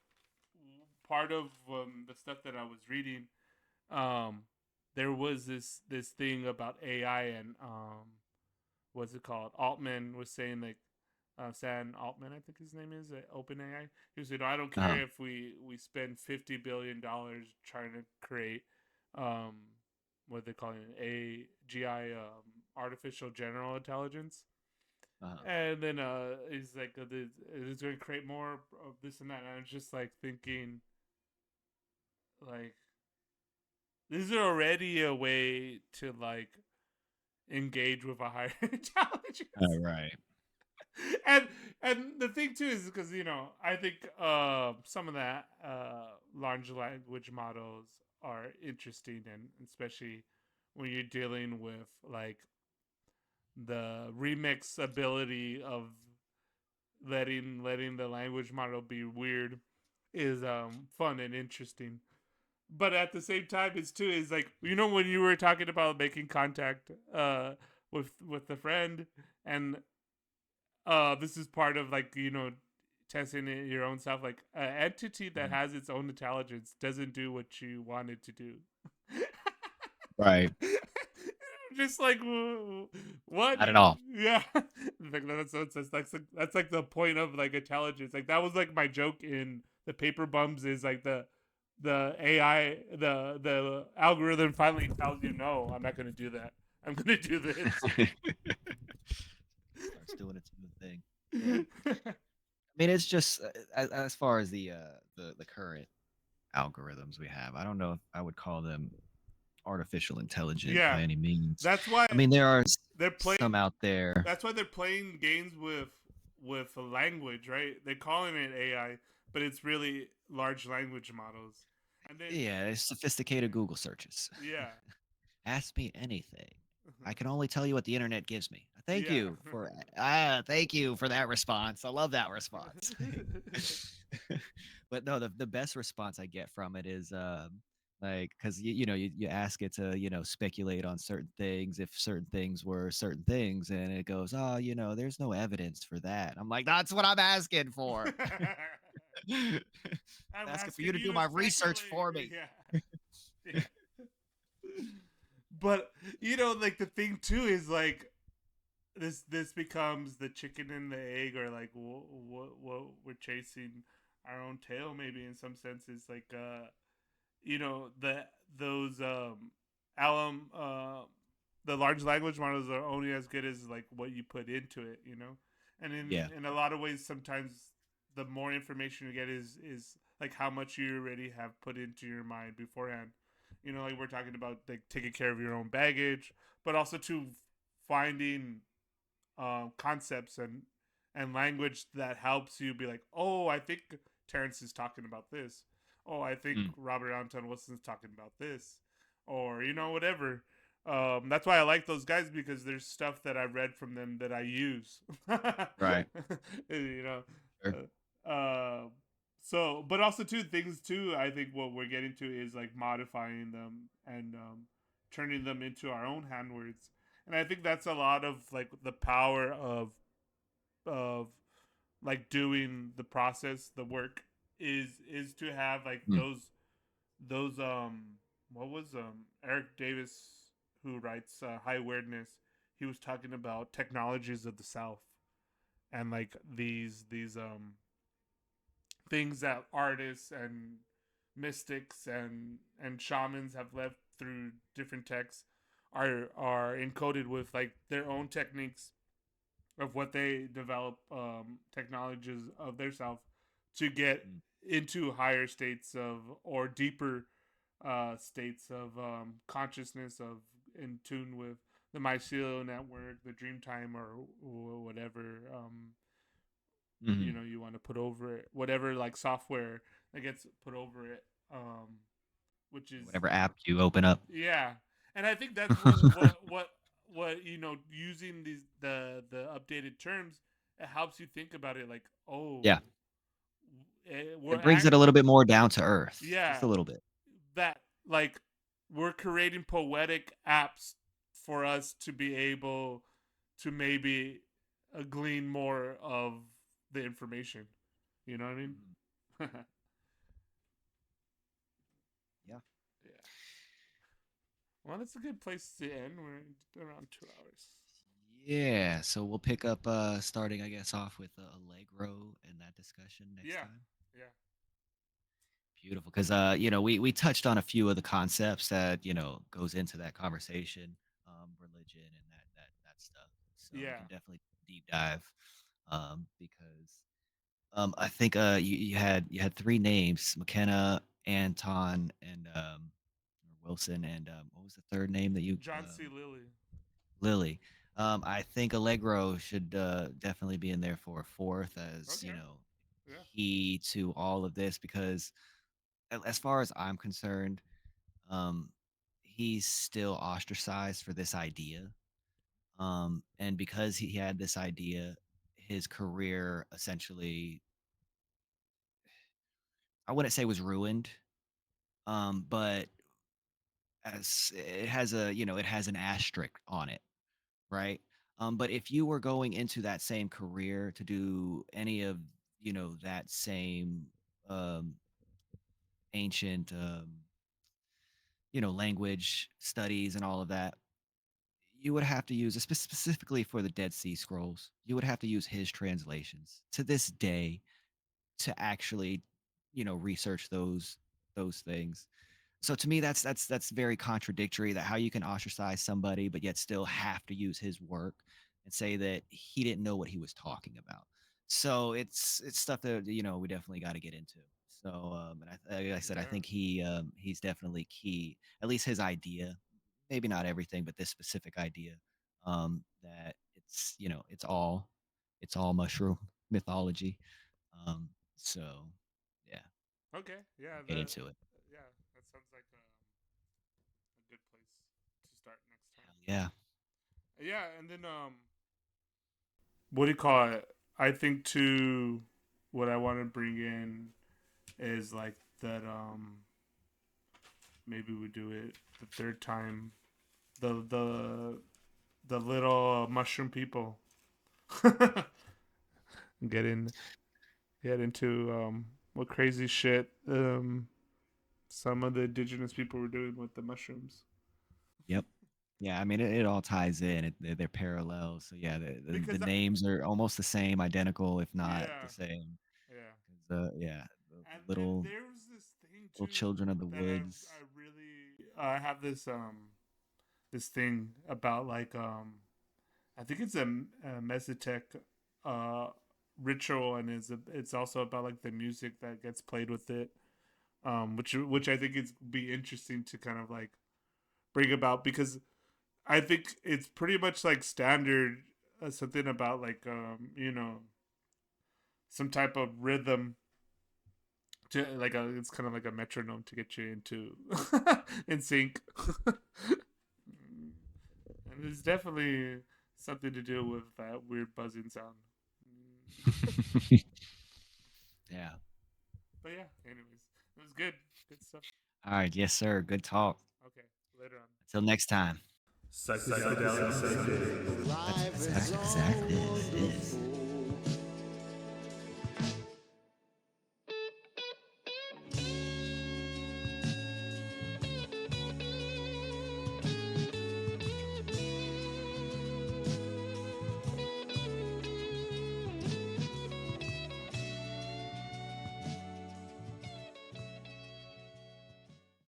part of the stuff that I was reading, um, there was this thing about AI and what's it called? Altman was saying like Sam Altman, I think his name is OpenAI. He said, "I don't care Uh-huh. if we spend $50 billion trying to create um, what they call it, AGI, artificial general intelligence." Uh-huh. And then he's like, "It's going to create more of this and that." And I was just like thinking, like, this is already a way to like engage with a higher intelligence. Right. and and the thing too is because I think some of that large language models are interesting, and especially when you're dealing with like the remix ability of letting the language model be weird is fun and interesting. But at the same time, it's too is like when you were talking about making contact with the friend, and this is part of like testing it your own self. Like an entity that Mhm. has its own intelligence doesn't do what you want it to do. Right. Just like what? Not at all. Yeah, like, that's like the point of like intelligence. Like that was like my joke in the paper bums is like the AI the algorithm finally tells you no, I'm not going to do that. I'm going to do this. Starts doing its own thing. Yeah. I mean, it's just as far as the current algorithms we have. I don't know if I would call them artificial intelligent by Yeah, any means. that's why I mean, there are they're some playing. out there. That's why they're playing games with language, right? They're calling it AI, but it's really large language models. And then Yeah, it's sophisticated Google searches. yeah, Ask me anything. I can only tell you what the internet gives me. yeah. Thank you for that response. I love that response. But no, the best response I get from it is like because you ask it to speculate on certain things if certain things were certain things, and it goes, oh, there's no evidence for that. I'm like, that's what I'm asking for. I'm I'm asking for you asking to you do to my research speculate. for me. Yeah, yeah. But like the thing too is like this becomes the chicken and the egg, or like what we're chasing our own tail, maybe in some senses. Like the those alum the large language models are only as good as like what you put into it, and Yeah. in a lot of ways sometimes the more information you get is like how much you already have put into your mind beforehand. Like we're talking about like taking care of your own baggage, but also to finding concepts and language that helps you be like, oh, I think Terrence is talking about this. Oh, I think Mm, Robert Anton Wilson's talking about this, or whatever. That's why I like those guys, because there's stuff that I read from them that I use. right. you know, Sure. so but also two things too. I think what we're getting to is like modifying them and turning them into our own handwords, and I think that's a lot of like the power of like doing the process, the work is to have like Mm, those what was Eric Davis, who writes High Awareness. He was talking about technologies of the South, and like these things that artists and mystics and shamans have left through different texts are encoded with like their own techniques of what they develop, technologies of their self to get mm, into higher states of or deeper states of consciousness, of in tune with the mycelial network, the dream time, or whatever mhm. you want to put over it, whatever like software that gets put over it, which is Whatever app you open up. yeah. And I think that's what using the updated terms, it helps you think about it like, oh, Yeah. we're It brings it a little bit more down to earth, just yeah, a little bit. that like we're creating poetic apps for us to be able to maybe glean more of the information. You know what I mean? Mhm. Well, that's a good place to end. We're around 2 hours. Yeah, so we'll pick up starting I guess off with Allegro and that discussion next Yeah, time. yeah, Beautiful, because we touched on a few of the concepts that goes into that conversation, religion and that stuff. So we yeah. can definitely deep dive, because I think you had three names: McKenna, Anton, and or Wilson, and what was the third name that you John C. Lilly. Lily. I think Allegro should definitely be in there for a fourth, as Okay. Yeah. key to all of this, because as far as I'm concerned, um, he's still ostracized for this idea. And because he had this idea, his career essentially, I wouldn't say was ruined, but as it has it has an asterisk on it, right? But if you were going into that same career to do any of that same um, ancient language studies and all of that, you would have to use, specifically for the Dead Sea Scrolls, you would have to use his translations to this day to actually, research those things. So to me, that's very contradictory. That how you can ostracize somebody, but yet still have to use his work and say that he didn't know what he was talking about. So it's stuff that we definitely got to get into. So and like I said, I Yeah. think he's definitely key. At least his idea, maybe not everything, but this specific idea, that it's all mushroom mythology. Um, so yeah, Okay. Yeah. we'll get into it. Yeah. That sounds like a good place to start next time. Hell yeah. Yeah, and then what do you call it? I think too. What I want to bring in is like that. Maybe we do it the third time. The little mushroom people. get in get into what crazy shit some of the indigenous people were doing with the mushrooms. Yep. Yeah, I mean, it all ties in. They're parallel. So yeah, the Because names are almost the same, identical, if not the yeah, same. yeah. 'Cause, yeah, the And little there was this thing little too children of the that I woods. really have this thing about like I think it's a Mezatec uh ritual, and it's also about like the music that gets played with it, which I think it's be interesting to kind of like bring about, because I think it's pretty much like standard, something about like some type of rhythm to like it's kind of like a metronome to get you into in sync. And it's definitely something to do with that weird buzzing sound. Yeah. But yeah, anyways, it was good. Good stuff. All right. Yes, sir. Good talk. Okay, later on. Until next time. Psychedelic Sunday. That's exactly it.